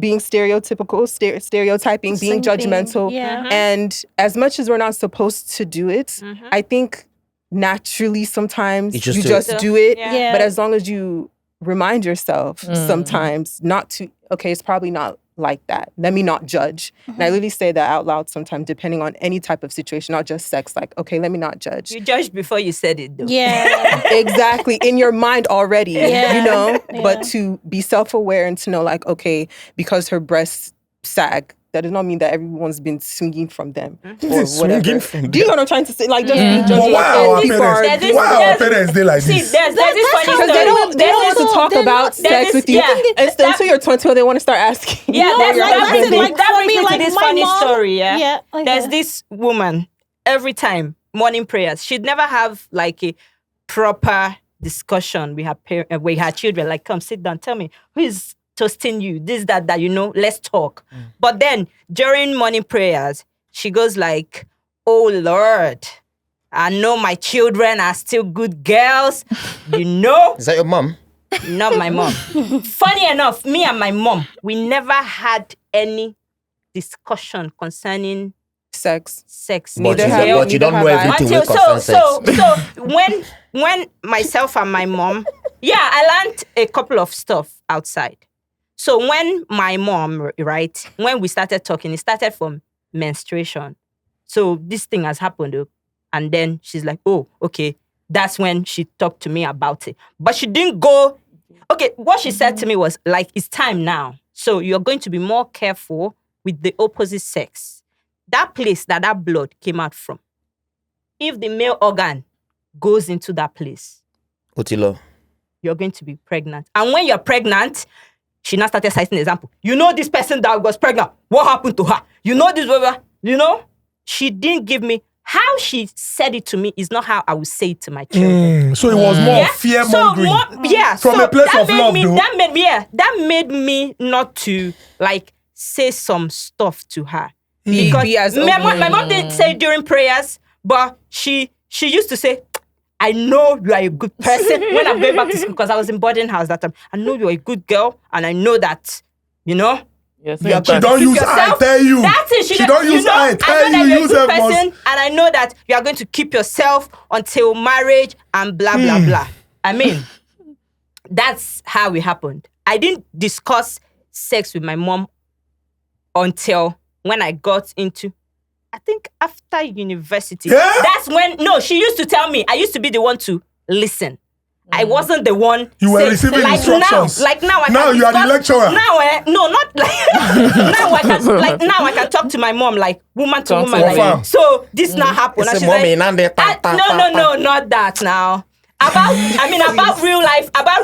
being stereotypical, stereotyping, being Same thing. judgmental. Yeah. And as much as we're not supposed to do it, I think naturally sometimes You you just just, do it. do it. Yeah. But as long as you remind yourself sometimes not to, okay, it's probably not like that. Let me not judge. And I literally say that out loud sometimes, depending on any type of situation, not just sex. Like, okay, let me not judge. You judged before you said it, though. Yeah. Exactly, in your mind already, Yeah. you know? Yeah. But to be self-aware and to know, like, okay, because her breasts sag, that does not mean that everyone's been swinging from them or Swinging whatever. from Do you know what I'm trying to say? Like, just being But judgmental. why our People are- parents? There's- Why our there's- parents they like See, this? there's this funny Because story. they don't want to talk they're about not- sex there's with this- you. yeah. Until you're 20, they want to start asking. Yeah, you that's your like, husband that's did. like, that For brings me, me like to this my funny mom- story, yeah? Yeah, okay. There's this woman, every time, morning prayers, she'd never have like a proper discussion with her children, like, come sit down, tell me, who is toasting you, this, that, you know, let's talk. But then, during morning prayers, she goes like, oh Lord, I know my children are still good girls, you know? Is that your mom? Not my mom. Funny enough, me and my mom, we never had any discussion concerning Sex. sex. Neither But, have you, you, but you neither don't know have I. everything Until when concerns sex. so when myself and my mom, yeah, I learned a couple of stuff outside. So when my mom, right, when we started talking, it started from menstruation. So this thing has happened, and then she's like, oh, okay. That's when she talked to me about it. But she didn't go, okay, what she said to me was like, it's time now. So you're going to be more careful with the opposite sex. That place that blood came out from. If the male organ goes into that place, Otilo. you're going to be pregnant. And when you're pregnant, she now started citing an example. You know this person that was pregnant, what happened to her? You know this, blah, blah. You know? She didn't give me, how she said it to me is not how I would say it to my children. So it was more fear mongering. From a place that of made love, me, though. that made me not to like say some stuff to her. Because Be as my open. mom didn't say it during prayers, but she used to say, I know you are a good person when I'm going back to school, because I was in boarding house that time. I know you're a good girl, and I know that, you know, Yes, you are She going to don't keep use yourself. I tell you. That's it. She don't use I tell I know you. that you're Use a good her person, must. and I know that you are going to keep yourself until marriage and blah, blah, blah. I mean, that's how it happened. I didn't discuss sex with my mom until when I got into, I think after university. Yeah? That's when, no, she used to tell me, I used to be the one to listen. I wasn't the one. You were saying- receiving like instructions. Now, like now, I Now can you are the discuss- lecturer. Now, no, not like now I can talk to my mom like woman to woman. Confirm. Like, so this not happen. It's And a she's mommy, like, nande, ta, ta, ta, ta. no, not that now. About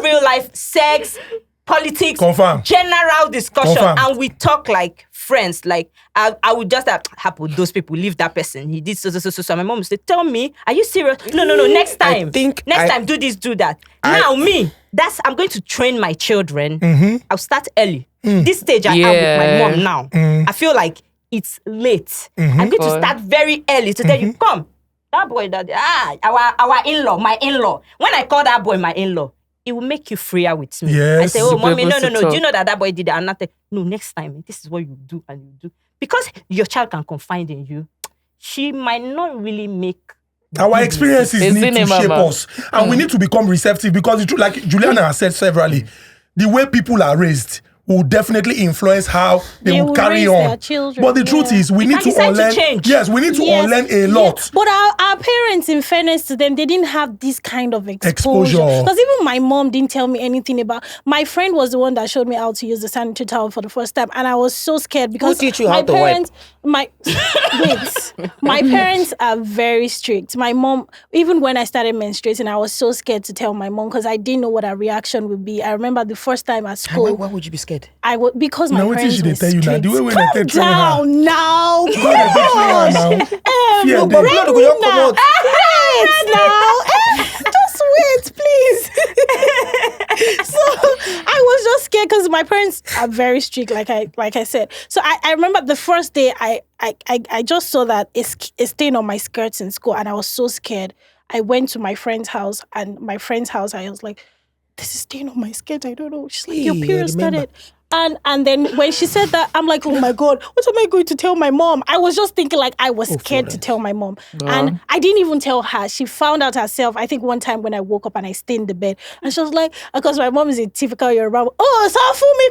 real life, sex, politics, Confirm. general discussion, Confirm. and we talk like friends. Like I would just happen those people leave that person. He did so. My mom would say, "Tell me, are you serious? No. Next time, think next I- time, do this, do that." Now I'm going to train my children. I'll start early. This stage I am with my mom now. I feel like it's late. I'm going to start very early to tell you, come. That boy, our in-law, my in-law. When I call that boy my in-law, it will make you freer with me. Yes. I say, oh, To be mommy, able no. to Do talk. you know that boy did it? And nothing. No, next time, this is what you do and you do. Because your child can confide in you. She might not really make Our experiences Isn't need to it, shape Mama? us, and we need to become receptive because, like Juliana has said severally, the way people are raised will definitely influence how they will carry raise on. their children, But the truth is, we need can to decide to unlearn. change. Yes, we need to unlearn a lot. But our parents, in fairness to them, they didn't have this kind of exposure. Exposure. Because even my mom didn't tell me anything about. My friend was the one that showed me how to use the sanitary towel for the first time, and I was so scared because teach you my how to wipe? parents, my parents are very strict. My mom, even when I started menstruating, I was so scared to tell my mom because I didn't know what her reaction would be. I remember the first time at school. Why would you be scared? I would because my Now, what parents did were they tell you now? strict. The way when Calm they train her. down now. Go ahead, they train her now. Fear No, them. but Blood go your come out. wait now. Just wait, please. So I was just scared because my parents are very strict, like I said. So I remember the first day I just saw that it's stain on my skirts in school, and I was so scared. I went to my friend's house, and my friend's house, I was like, this is stain on my skirt. I don't know. She's like, your Hey, I period remember. started. And then when she said that, I'm like, oh my God, what am I going to tell my mom? I was just thinking like I was scared to tell my mom. And I didn't even tell her. She found out herself, I think one time when I woke up and I stained the bed. And she was like, because my mom is a typical Yoruba, oh, so for me.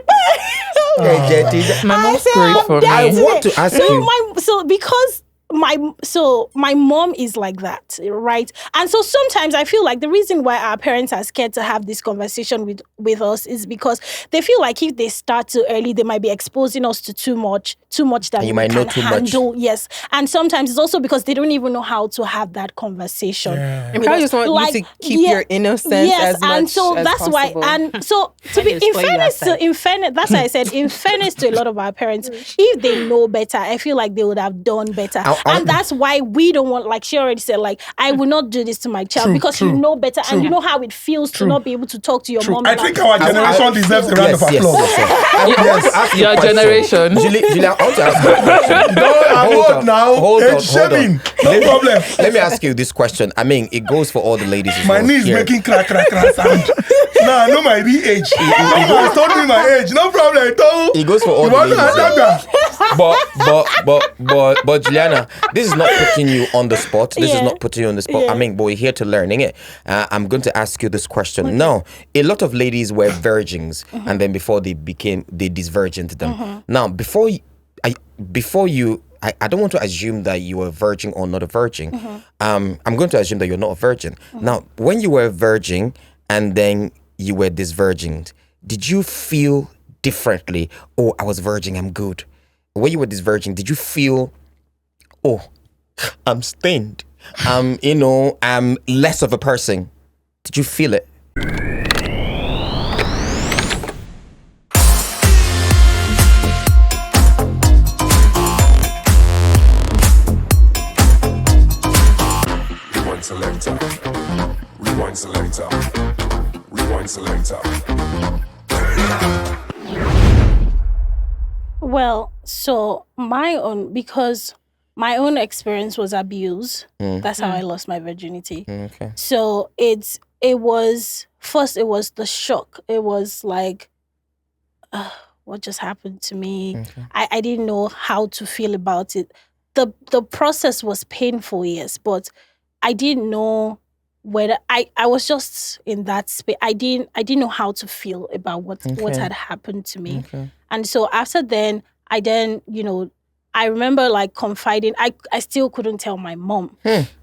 My mom's great for me. I want to ask you. Because my mom is like that, right? And so sometimes I feel like the reason why our parents are scared to have this conversation with us is because they feel like if they start too early, they might be exposing us to too much that And you we might know can too much. handle. Yes, and sometimes it's also because they don't even know how to have that conversation. And probably just want you to keep your innocence as much and so as that's possible. why. And so to be That is why you in fairness, that's why I said in fairness to a lot of our parents, if they know better, I feel like they would have done better. And that's why we don't want, like she already said, like I will not do this to my child because you know better and you know how it feels to not be able to talk to your mom. I about think our generation deserves a round of Yes, applause. I want to ask you a Your question. generation. Julia, I want to ask you a question. I'm old now. Hold on, Age shaming. No problem. Let me ask you this question. I mean, it goes for all the ladies as My well knee is here. making crack sound. Nah, I know my real age. Someone has told me my age. No problem. It goes for all You the want to ladies. ask that? But Juliana, this is not putting you on the spot. This is Yeah. not putting you on the spot. I mean, but we're here to learning it. I'm going to ask you this question. Now, a lot of ladies were virgins, and then before they disvirgined them. Now, before you, I don't want to assume that you were a virgin or not a virgin. I'm going to assume that you're not a virgin. Now, when you were a virgin and then you were disvirgined, did you feel differently? Oh, I was virgin, I'm good. When you were disvirgin, did you feel, oh, I'm stained, I'm less of a person? Did you feel it? Rewind selector. Rewind selector. Well, so my own experience was abuse. That's how I lost my virginity. Okay. So it was the shock. It was like, what just happened to me? Okay. I didn't know how to feel about it. The process was painful, yes, but I didn't know whether I was just in that space. I didn't know how to feel about what had happened to me. Okay. And so after then, I remember like confiding. I still couldn't tell my mom.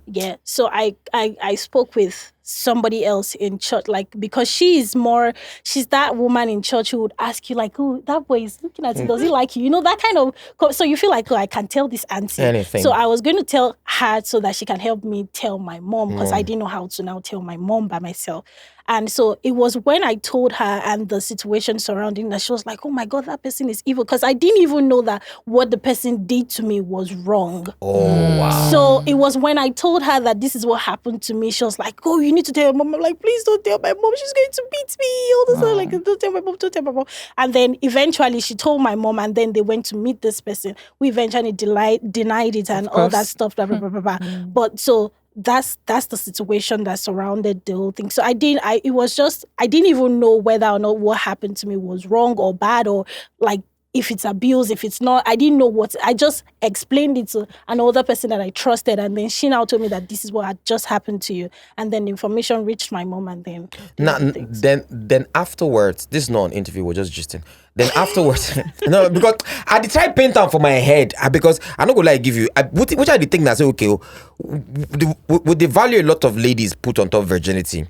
Yeah. So I spoke with somebody else in church, like, because she's that woman in church who would ask you like, oh, that boy is looking at you. Does he like you? You know, that kind of, so you feel like, oh, I can tell this auntie. Anything. So I was going to tell her so that she can help me tell my mom because I didn't know how to now tell my mom by myself. And so it was when I told her and the situation surrounding that, she was like, oh my God, that person is evil. Because I didn't even know that what the person did to me was wrong. Oh, wow. So it was when I told her that this is what happened to me, she was like, oh, you need to tell your mom. I'm like, please don't tell my mom. She's going to beat me. All this stuff. Like, don't tell my mom, don't tell my mom. And then eventually she told my mom, and then they went to meet this person. We eventually denied it and all that stuff. Blah, blah, blah, blah, blah. But so that's the situation that surrounded the whole thing. So I didn't even know whether or not what happened to me was wrong or bad, or like if it's abuse, if it's not. I didn't know what. I just explained it to another person that I trusted, and then she now told me that this is what had just happened to you. And then the information reached my mom, and then then afterwards, this is not an interview, we're just gisting. Then afterwards, no, because I did try paint down for my head, because I'm not gonna give you which are the thing that say, okay, would they value a lot of ladies put on top of virginity?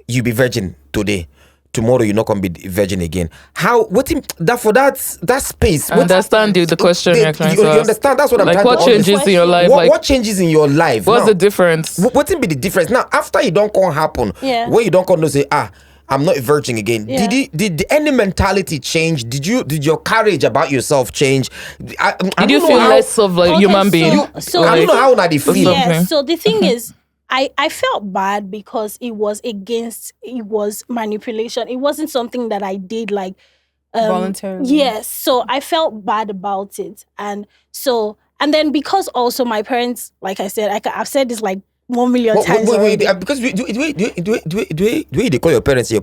You be virgin today, tomorrow you're not gonna be virgin again. How? What in that for that space? I understand the question you're trying to ask. You understand? That's what I'm like. trying What to changes understand. in your life? What changes in your life? What's now, the difference? What will be the difference now? After you don't come happen, when you don't come to say I'm not a virgin again. Yeah. Did any mentality change? Did your courage about yourself change? Did you feel less of a human being? I don't know how they feel. Yeah. So the thing is, I felt bad because it was manipulation. It wasn't something that I did like voluntarily. Yes. So I felt bad about it, and then because also my parents, like I said, I've said this like 1 million times already. Because do they call your parents? Yeah.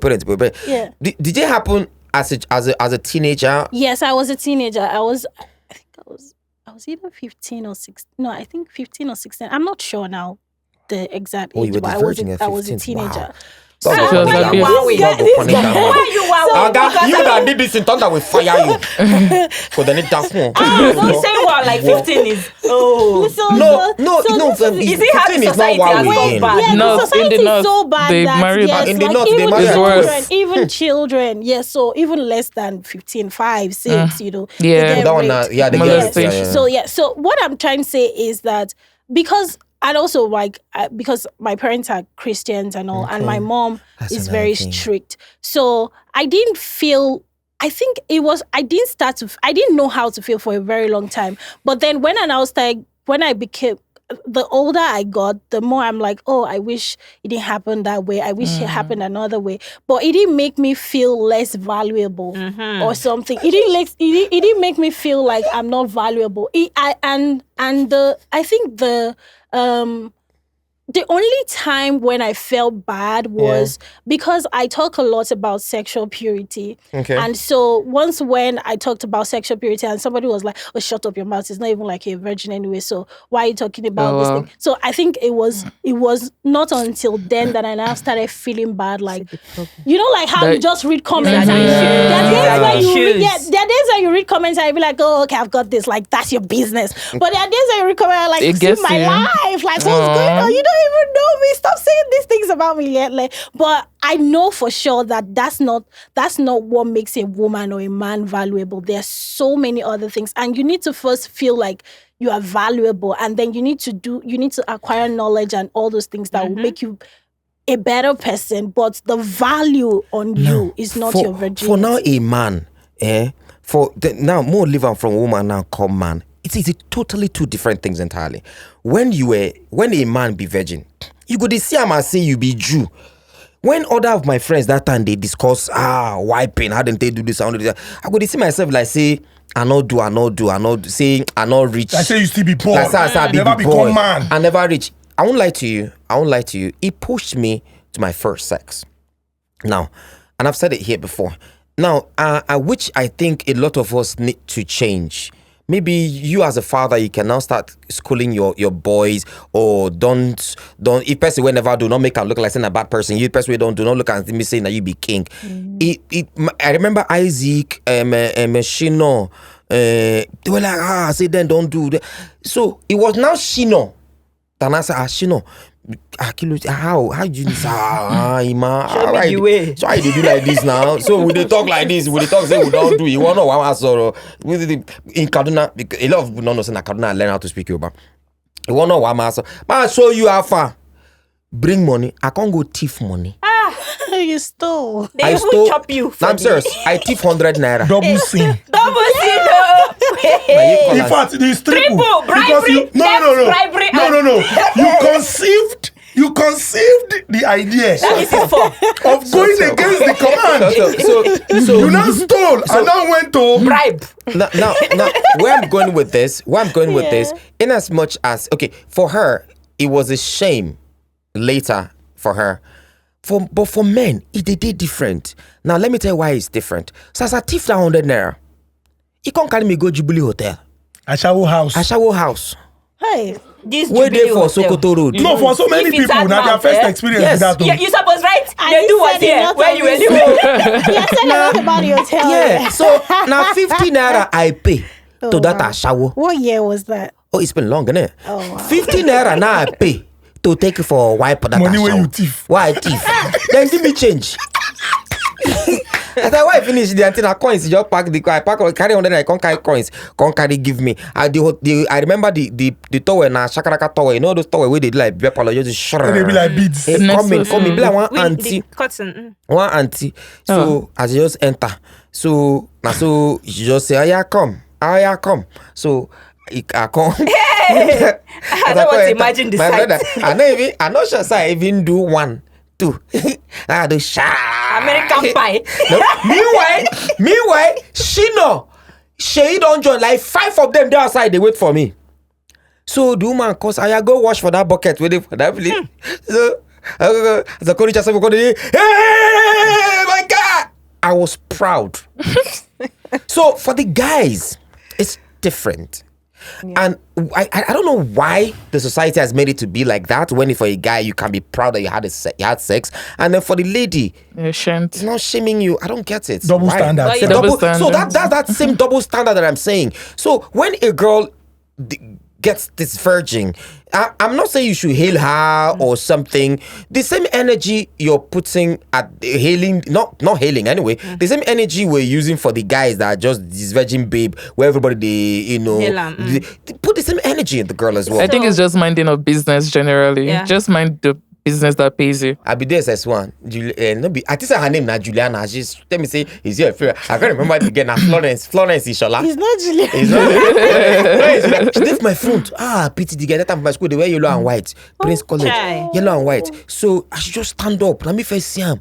Did it happen as a teenager? Yes, I was a teenager. I was either 15 or 16. No, I think 15 or 16. I'm not sure now the exact age. You were But I was a teenager. Wow. So, Why you that did this in thunder will fire you. So then it does more. Don't say what like 15 is. Oh. So No. Is it how the 15 is not society what has we gone in. bad? yeah, No, the society in the is north, so bad they that marry back. yes, In the like north, they even marry It's children, worse. even children, yes, so even less than 15, 5, 6, Yeah. they get That one, raped. they get Molestation. So what I'm trying to say is that because, and also like because my parents are Christians and all, and my mom That's is another very thing. strict. So I didn't feel. I think it was. I didn't know how to feel for a very long time. But then when I became. The older I got, the more I'm like, oh, I wish it didn't happen that way. I wish it happened another way. But it didn't make me feel less valuable or something. It didn't make me feel like I'm not valuable. I think the only time when I felt bad was because I talk a lot about sexual purity. Okay. And so once when I talked about sexual purity and somebody was like, oh, shut up your mouth. It's not even like you're a virgin anyway. So why are you talking about this thing? So I think it was not until then that I now started feeling bad. Like, you know, like how you just read comments. Yeah. There are days when you read, Issues. there are days when you read comments and you be like, oh, okay, I've got this. Like, that's your business. But there are days when you read comments and like, It see gets my you. life. Like, what's going on? You don't even know me. Stop saying these things about me lately. But I know for sure that that's not what makes a woman or a man valuable. There's so many other things, and you need to first feel like you are valuable, and then you need to acquire knowledge and all those things that will make you a better person. But the value on you is not your virginity. For now, a man, now more living from woman now come man. It is totally two different things entirely. When a man be virgin, you go to see him and say you be Jew. When other of my friends that time they discuss wiping, how didn't they do this? I go to see myself like say I not do, say I not rich. I say you still be poor. Like say I never be become boy. man. I never rich. I won't lie to you. It pushed me to my first sex. Now, and I've said it here before. Now, which I think a lot of us need to change. Maybe you as a father, you can now start schooling your boys, or don't if person will never do not make them look like saying a bad person. You person don't do not look at me saying that you be king. I remember Isaac, Shino, they were like say then don't do that. So it was now Shino. Then I said Shino. How do you do this? Ima. Show me the way. So I did do like this now. So we they talk like this. We they talk say we don't do. You want to know what I saw in Kaduna? A lot of people don't know say in Kaduna I learn how to speak Yoruba. You want to know what I saw? But I show you how far. Bring money. I can't go thief money. you stole. They I even stole. chop you. No, I'm serious. I thief 100 naira. Double sin. Double sin. Now you call In us- fact, it is triple. Triple, Because bribery, you, theft, bribery, You conceived the idea That is it for. of going against the command. so You now stole and now went to Bribe. now, where I'm going with this, in as much as, okay, for her, it was a shame later for her. But for men, it did different. Now, let me tell you why it's different. So as I thief that 100 naira, he can't carry me go Jubilee Hotel. Ashawo house. Hey, This Where they Jubilee for Hotel. Sokoto Road. No, for so many If it's people, now their advanced, first eh? experience Yes. with that. You suppose, right? And They he do was said it here not where on you were this living. You said a lot about your hotel. Yeah, so now 50 naira I pay to that Ashawo. What year was that? Oh, it's been long, innit? Oh, wow. 50 naira now I pay to take it for a wipe that Money where Ashawo. you thief. Why I thief? Then give me change. I said, why finish the antenna coins? You just pack the car. I pack carry 100 I can't carry coins. Can't carry give me. I remember the towel na shakaraka towel. You know those towel where they do like beer parlor just And they be like beads. Hey, come in, be like one With auntie. the cotton. One auntie. So as you just enter, so now so you just say, oh yeah, come. So I come. I don't want to imagine the My sight. brother, I'm not sure I even do 1, 2. I do American pie. No. Meanwhile, she don't join. Like 5 of them there outside. They wait for me. So the woman cause I go wash for that bucket waiting for that place. So the coach said, "Hey, my God!" I was proud. So for the guys, it's different. And I don't know why the society has made it to be like that. When for a guy you can be proud that you had sex, and then for the lady, it's not shaming you. I don't get it. Double Why? standard. The Double So standard. that's that same double standard that I'm saying. So when a girl gets this virgin, I'm not saying you should hail her or something. The same energy you're putting at hailing, not hailing anyway. The same energy we're using for the guys that are just this virgin babe, where everybody Hail 'em, they put the same energy in the girl as well. I think it's just minding of business generally. Yeah. Just mind the business that pays you. I be there as one. I think her name na Juliana. She's let me say is here. I can't remember it again. Na Florence Ishola. It's not Juliana. It's not. She left my front. Pity the guy that time for my school. They wear yellow and white. Prince College, chai. yellow and white. So I should just stand up. Let me first see him.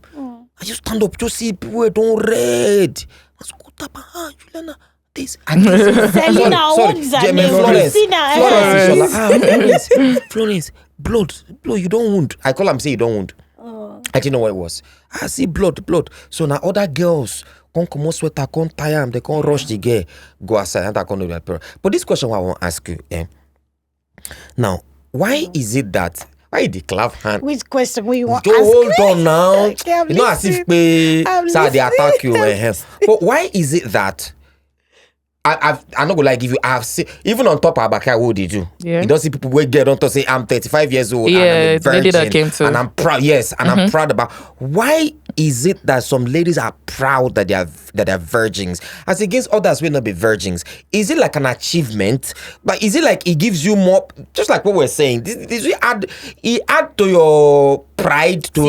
I just stand up. Just see people wey don red. I just go tap. Juliana. This. Selena, what is that name? Christina. Florence. Blood. You don't wound. I call him say you don't wound. I didn't know what it was. I see blood. So now other girls come on sweater, come tie them, they come rush the girl, go outside, and I come to their parents. But this question I want to ask you, now, why is it that why the clap hand? Which question will you want? Don't hold on now. Okay, I'm You know as if I'm say they attack you. listening. But why is it that I'm not gonna give you. I've seen even on top of Abaka, what they do. Yeah. You don't see people where get on to say I'm 35 years old. Yeah, and I'm a the lady that virgin, came to- and I'm proud. Yes, and I'm proud about. Why is it that some ladies are proud that they're virgins, as against others will not be virgins? Is it like an achievement? But is it like it gives you more? Just like what we're saying, this will add to your pride, to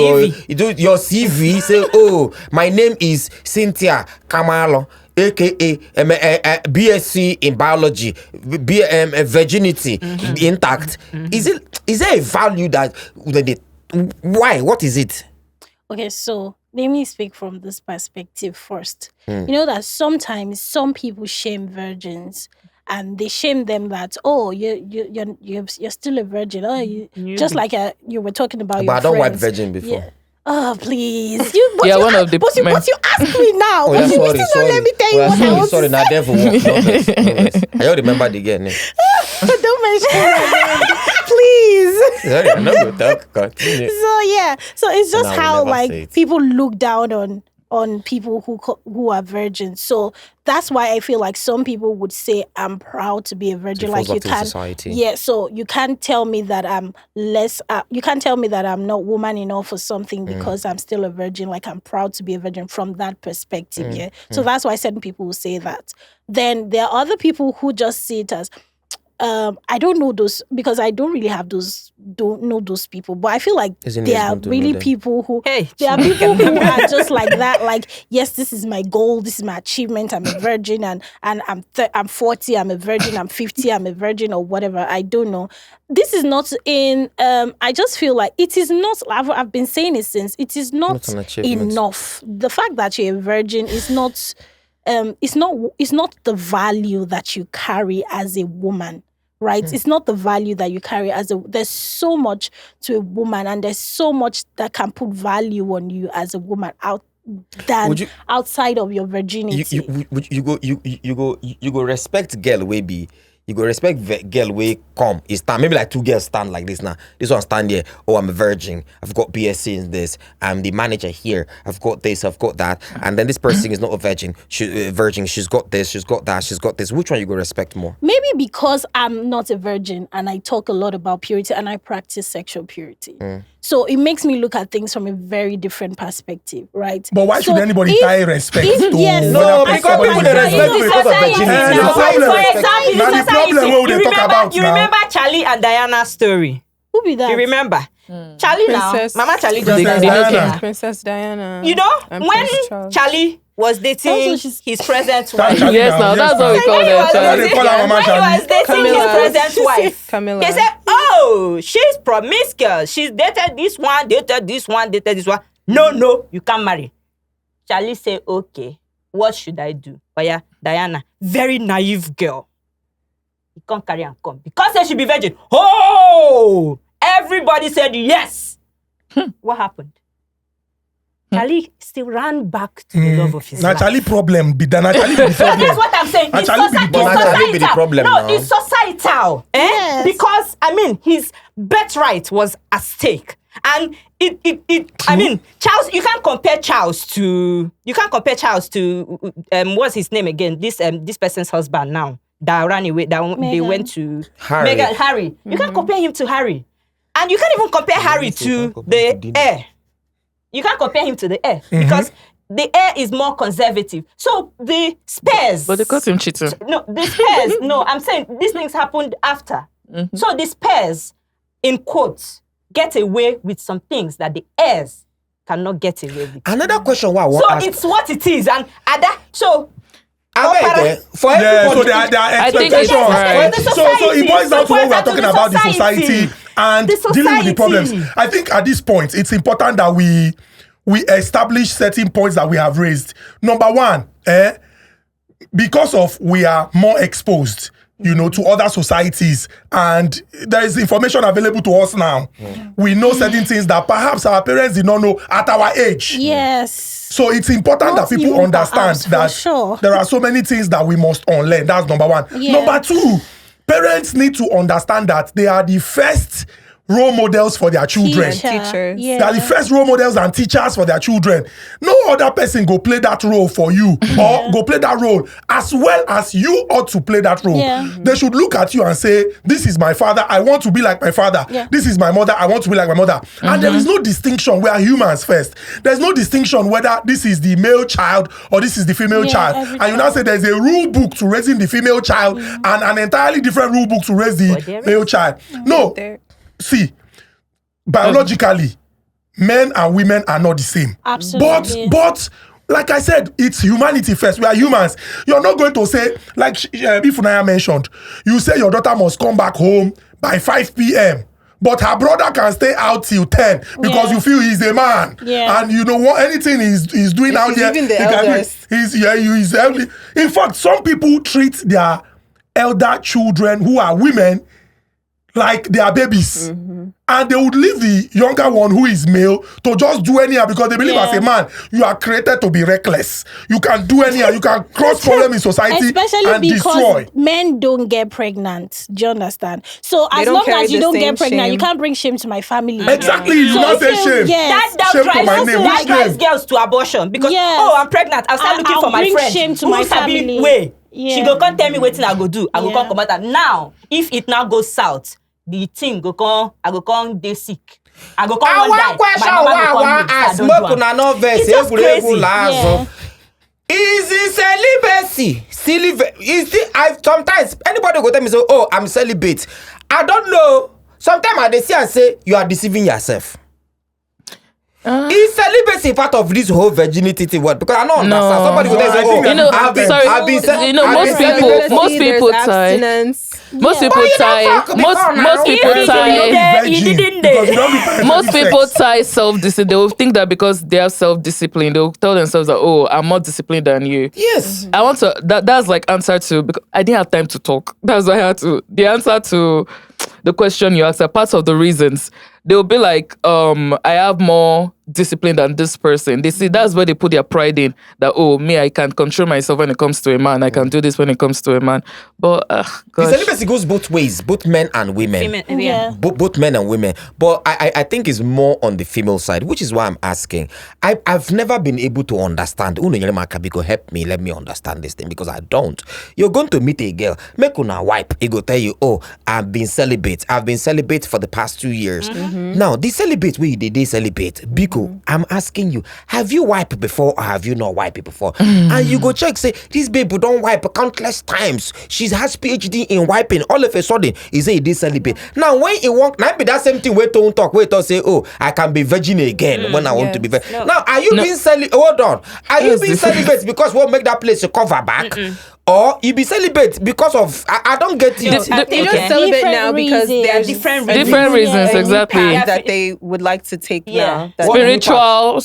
your CV. Say, oh, my name is Cynthia Kamalo, aka BSc in biology, virginity intact. Is there a value that why? What is it? Okay, so let me speak from this perspective first. You know that sometimes some people shame virgins, and they shame them that you're still a virgin. Oh, just like you were talking about. But your I don't wipe friends. virgin before. Yeah. Oh please, one of the but you ask me now. Oh, yeah, But you still not let me tell you what I want sorry, to now there for work. No vex. I don't remember the girl name. Don't mention my name, please. Sorry, I'm not going to talk. Continue. So it's just And I will how never say like it. people look down on people who are virgins. So that's why I feel like some people would say I'm proud to be a virgin. It Like falls you back to can't, society. yeah. So you can't tell me that I'm less. You can't tell me that I'm not woman enough or something because I'm still a virgin. Like I'm proud to be a virgin from that perspective. Yeah. So that's why certain people will say that. Then there are other people who just see it as, I don't know those because I don't really have don't know those people, but I feel like Isn't there it are good to really know them? people who Hey, there are people who are just like that. Like, yes, this is my goal, this is my achievement. I'm a virgin, and I'm 40, I'm a virgin. I'm 50, I'm a virgin, or whatever. I don't know. This is not in. I just feel like it is not. I've been saying it since. It is not an achievement. enough. The fact that you're a virgin is not. It's not the value that you carry as a woman. Right? It's not the value that you carry there's so much to a woman, and there's so much that can put value on you as a woman outside of your virginity. You go respect girl way be. You go respect girl way come. It's stand maybe like two girls stand like this now. This one stand here. Oh, I'm a virgin. I've got BSc in this. I'm the manager here. I've got this. I've got that. And then this person is not a virgin. She's got this. She's got that. She's got this. Which one you go respect more? Maybe because I'm not a virgin and I talk a lot about purity and I practice sexual purity. So it makes me look at things from a very different perspective, right? But why should anybody tie respect to yes, No, whether because people they respect you because of virginity. No problem. For example, Now the problem what they talk about you now. remember Charlie and Diana's story? Who be that? You remember? Charlie Princess- now, Mama Charlie just Princess died. Diana. Princess Diana. You know, and when Prince Charles. Charlie was dating his present wife. Charlie Yes, now, now that's what we call When he was them. They call her Mama when he was Charlie. dating Camilla. his present wife, Camilla. he said, "Oh, she's promiscuous. She's dated this one, dated this one, dated this one. No, you can't marry." Charlie said, "Okay, what should I do?" Oh yeah, Diana, very naive girl. He can't carry and come because she be virgin. Oh, everybody said yes. What happened? Charlie still ran back to the love of his life. Naturally problem be the naturally be the So problem. that's what I'm saying. It's, Actually, be the problem. Actually, be the problem No, now. it's societal. Yes. Because I mean, his birthright was at stake, and I mean, Charles. You can't compare Charles to what's his name again? This person's husband now that ran away. That they Meghan. went to Harry. Harry. You can't compare him to Harry, and you can't even compare Harry to the heir. You can't compare him to the heir because the heir is more conservative. So the spares. But they caught him cheating. No, the spares. No, I'm saying these things happened after. So the spares, in quotes, get away with some things that the heirs cannot get away with. Another question why I want So to ask. it's what it is, and so. For Yeah, so everybody, there are I think it's expectations. right. So it boils down to what we are talking about, the society and The dealing with the problems. society. I think at this point, it's important that we establish certain points that we have raised. Number one, because of we are more exposed, to other societies, and there is information available to us now. We know certain things that perhaps our parents did not know at our age. Yes. So it's important Not that people even understand perhaps, for that sure. there are so many things that we must unlearn. That's number one. Yeah. Number two, parents need to understand that they are the first role models for their children. Teachers. Yeah. They are the first role models and teachers for their children. No other person go play that role for you or go play that role as well as you ought to play that role. Yeah. They should look at you and say, this is my father, I want to be like my father. Yeah. This is my mother, I want to be like my mother. And there is no distinction. We are humans first. There's no distinction whether this is the male child or this is the female Yeah, child. every And you now say there's a rule book to raising the female child and an entirely different rule book to raise But there the male child. No, see, biologically, men and women are not the same. Absolutely. But like I said, it's humanity first. We are humans. You're not going to say, like Ifunaya mentioned, you say your daughter must come back home by 5 p.m. But her brother can stay out till 10 because Yeah. you feel he's a man. Yeah. And you know what, anything he's doing out he's there, even the he can do it. eldest. He's elderly. In fact, some people treat their elder children who are women like they are babies. And they would leave the younger one who is male to just do anyhow because they believe as a man, you are created to be reckless. You can do anyhow. You can cause problem in society Especially and because destroy. men don't get pregnant. Do you understand? So They as don't long carry as you the don't same get pregnant, you shame. can't bring shame to my family. Exactly. You So not if say you- shame. yes. That Shame to my drives, name. that Which drives name? girls to abortion because Yes. I'm pregnant. I'll start looking I'll for my bring friend. shame to who my sabi family. way. Yeah. She go come tell me wetin I go do. I go Yeah. come comot that. Now, if it now goes south, the thing go come. I go come dey sick. I go come I one die. want question My mama why go I come want say I ask don't make do am. una no vex It's just egwuregwu crazy. lazo. Yeah. Is it celibacy sometimes anybody go tell me so, oh, I'm celibate. I don't know. Sometimes I see and say you are deceiving yourself. Is celibacy part of this whole virginity thing? What? Because I don't understand. Somebody go there and say, oh, I've been most people tie. Most people tie self-discipline. They will think that because they have self-discipline, they'll tell themselves that, oh, I'm more disciplined than you. Yes. I want to, that's like answer to, because I didn't have time to talk. That's why I had to, the answer to the question you asked are part of the reasons. They'll be like, I have more discipline than this person. They see that's where they put their pride in, that, oh, me, I can control myself when it comes to a man. I can do this when it comes to a man. But, the celibacy goes both ways, both men and women. Both men and women. But I think it's more on the female side, which is why I'm asking. I've never been able to understand. Kabiko, help me, let me understand this thing, because I don't. You're going to meet a girl, make una wipe. He go tell you, oh, I've been celibate for the past 2 years. Now, the celibate where they celibate, Biko, I'm asking you, have you wiped before or have you not wiped before? And you go check, say, this baby don't wipe countless times. She has PhD in wiping. All of a sudden, he say he celibate. Now, when he walk, now be that same thing, wait to talk, wait to say, oh, I can be virgin again when I want to be virgin. No. Now, are you being celibate? Hold on. Are you being celibate because what make that place to cover back? Or you be celibate because of I don't get it. They don't celibate now because there are different reasons, exactly. That they would like to take now. Spiritual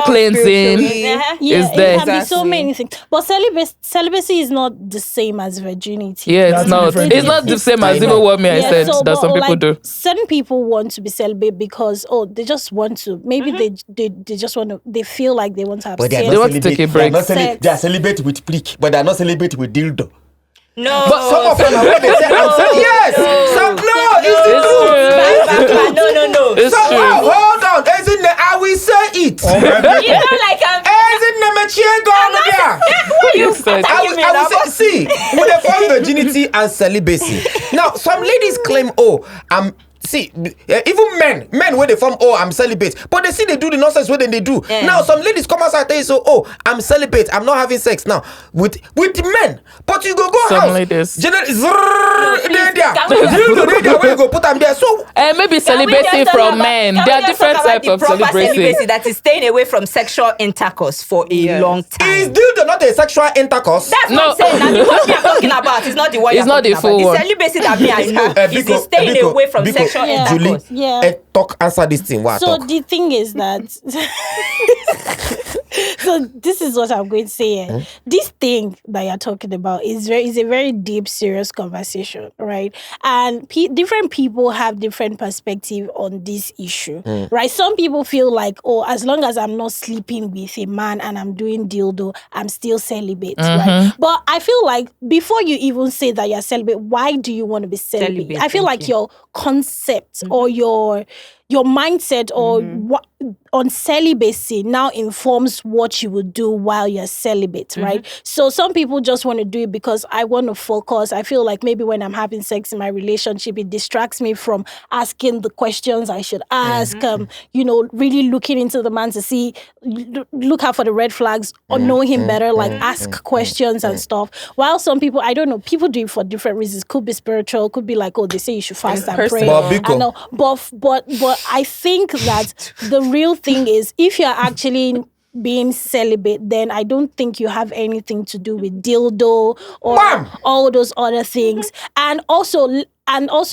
cleansing is there. It can be so many things. But celibacy is not the same as virginity. Yeah, it's not. It's not the same as even what I said that some people do. Certain people want to be celibate because they just want to. Maybe they just want to. They feel like they want to have sex. They want to take a break. They are celibate with prick, but they are not celibate with dildo. No. But some of them are what they say. Yes. No. It's true. Hold on. I will say it. You know, like I will say, see, with the form virginity and celibacy. Now, some ladies claim, see, even men where they form, I'm celibate, but they see they do the nonsense where they do. Now some ladies come outside and tell you, so, I'm celibate, I'm not having sex now with men, but you go some house. Ladies. Where you go put them there. So maybe celibacy from men. There are different types of celibacy. That is staying away from sexual intercourse for a long time. Is dildo not a sexual intercourse? That's what I'm saying. Now the one we are talking about is not the one. It's not the full one. The celibacy that me I know is staying away from sexual intercourse. Julie, answer this thing. So the thing is that so this is what I'm going to say. This thing that you're talking about is a very deep, serious conversation, right? And different people have different perspective on this issue, right? Some people feel like, as long as I'm not sleeping with a man and I'm doing dildo, I'm still celibate, right? But I feel like before you even say that you're celibate, why do you want to be celibate? I feel like your concept or your mindset or what on celibacy now informs what you would do while you're celibate, right? So some people just want to do it because I want to focus. I feel like maybe when I'm having sex in my relationship, it distracts me from asking the questions I should ask, really looking into the man to see, look out for the red flags or know him better, like ask questions and stuff. While some people, I don't know, people do it for different reasons. Could be spiritual, could be like, they say you should fast and pray. I know, but I think that the real thing is, if you're actually being celibate, then I don't think you have anything to do with dildo or all those other things. And also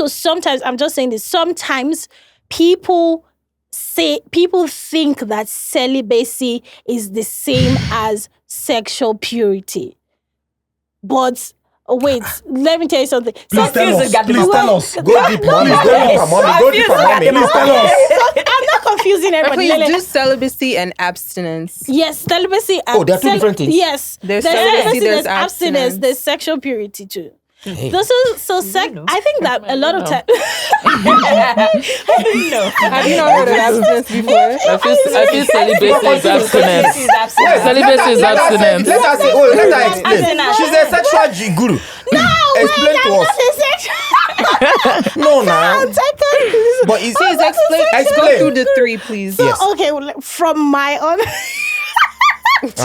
sometimes, I'm just saying this, sometimes people think that celibacy is the same as sexual purity. But wait, let me tell you something. Please tell us. Go deep, mommy. Please tell us. I'm not confusing everybody. Please do celibacy and abstinence. Yes, celibacy and there are two different things. Yes. There's celibacy, there's abstinence, there's sexual purity too. Hey. I think that a lot of times. Have you not heard of abstinence before? I feel celibacy is abstinence. Celibacy is abstinence. Let her explain. She's a sexual guru. No, explain to us. No, now. But please explain. Go through the three, please. So, okay, from my own. what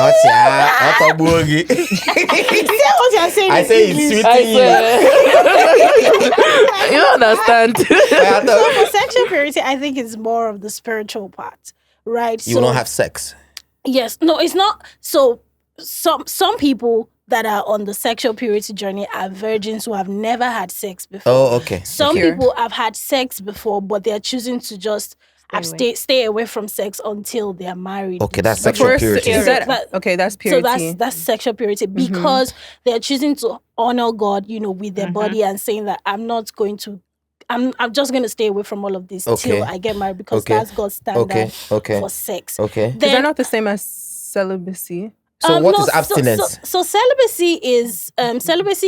you're saying. I say it's sweet I to you. swear. You don't understand. So for sexual purity, I think it's more of the spiritual part, right? You will not have sex. Yes. No, it's not. So some people that are on the sexual purity journey are virgins who have never had sex before. Oh, okay. Some people have had sex before, but they're choosing to just stay away from sex until they're married. Okay, that's sexual purity. That's purity. So that's sexual purity because they're choosing to honor God, with their body and saying that I'm just going to stay away from all of this till I get married because that's God's standard for sex. Okay. Is that not the same as celibacy? So what is abstinence? So celibacy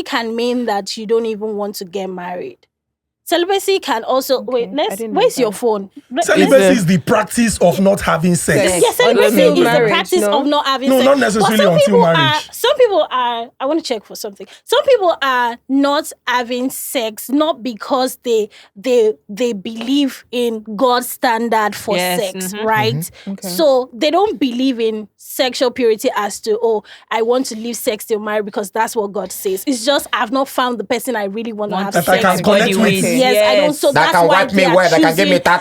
can mean that you don't even want to get married. Celibacy can also where's your phone? Celibacy is the practice of not having sex. Yes, celibacy is the practice of not having sex. No, not necessarily until marriage. Some people are. I want to check for something. Some people are not having sex not because they believe in God's standard for sex, right? Okay. So they don't believe in sexual purity as to I want to leave sex till marriage because that's what God says. It's just I've not found the person I really want to have sex I can connect with. Yes, I don't. So that that's can why wipe me well. That can give me ta.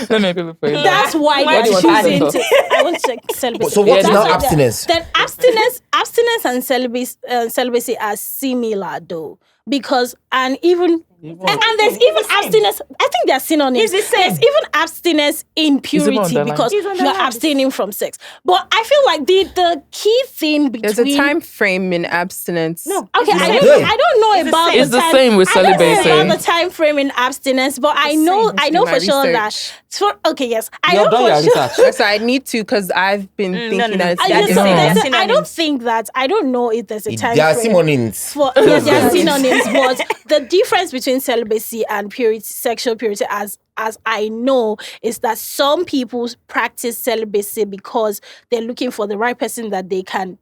Let me people for you. That's why they're choosing to. I want to check celibacy. So what is now abstinence? Then abstinence and celibacy are similar though, because and there's even abstinence. I think they're synonyms. There's even abstinence in purity because you're abstaining from sex. But I feel like the key thing between there's a time frame in abstinence. No, okay, I don't know about it's the same with celibacy. I don't know about the time frame in abstinence, but I know for sure that. I know for sure. So I need to because I've been thinking that I don't think that. I don't know if there's a time frame. There are synonyms. Yes, there are synonyms, but the difference between celibacy and purity, sexual purity, as I know, is that some people practice celibacy because they're looking for the right person that they can.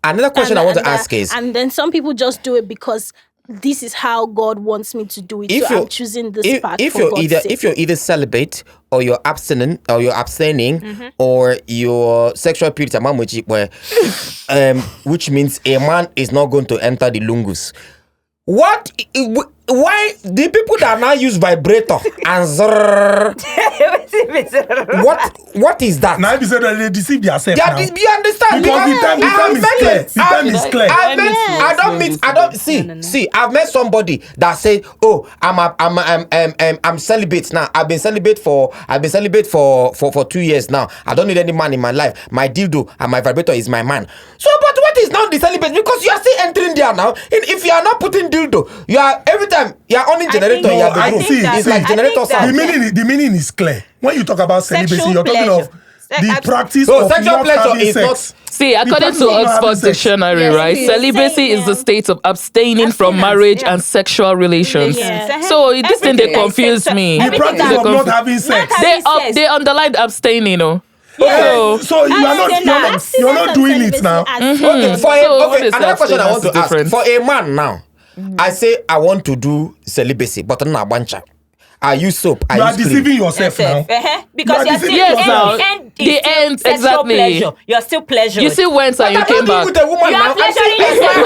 Another question I want to ask is, and then some people just do it because this is how God wants me to do it. So I'm choosing this path for God's sake. If you're either celibate or you're abstinent or you're abstaining or your sexual purity, which means a man is not going to enter the lungus. Why the people that now use vibrator and what is that? Now you said that they deceive themselves. You understand? Because the time is clear. I've met somebody that said, I'm celibate now. I've been celibate for 2 years now. I don't need any man in my life. My dildo and my vibrator is my man. So, but what is now the celibate? Because you are still entering there now. If you are not putting dildo, you are every time you are on generator. It's like generator sound. The meaning is clear. When you talk about celibacy, you're talking of the practice of sexual not pleasure having is sex. See, according to Oxford Dictionary, right? Celibacy is the state of abstaining from marriage and sexual relations. Yes. So this thing they confuse me. The practice of not having sex. They underlined abstaining, Yes. So you're not doing it now. Another question I want to ask. For a man now, I say I want to do celibacy, but I'm not bancha. I use soap. You are deceiving yourself now. Because you're still exactly. Pleasure. You're still pleasuring. You see when you came back. With a woman You are pleasuring yourself.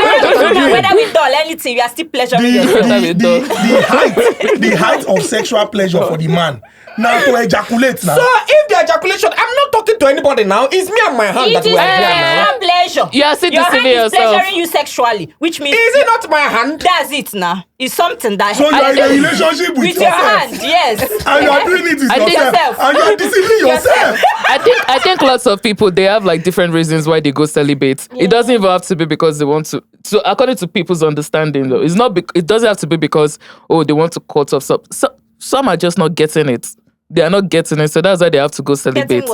Whether we doll anything, you are still pleasuring yourself. The height of sexual pleasure for the man. Now to ejaculate now. So if the ejaculation, I'm not talking to anybody now. It's me and my hand that we are here now. Pleasure. You are still your deceiving hand yourself. Is pleasuring you sexually, which means is it not my hand? That's it now. It's something that. So you are in a relationship with your hand, yes. And you are doing it with yourself. And you are deceiving yourself. I think lots of people, they have like different reasons why they go celibate. Yeah. It doesn't even have to be because they want to. So according to people's understanding, though, it's not. It doesn't have to be because they want to cut off. Some are just not getting it. They are not getting it, so that's why they have to go celibate.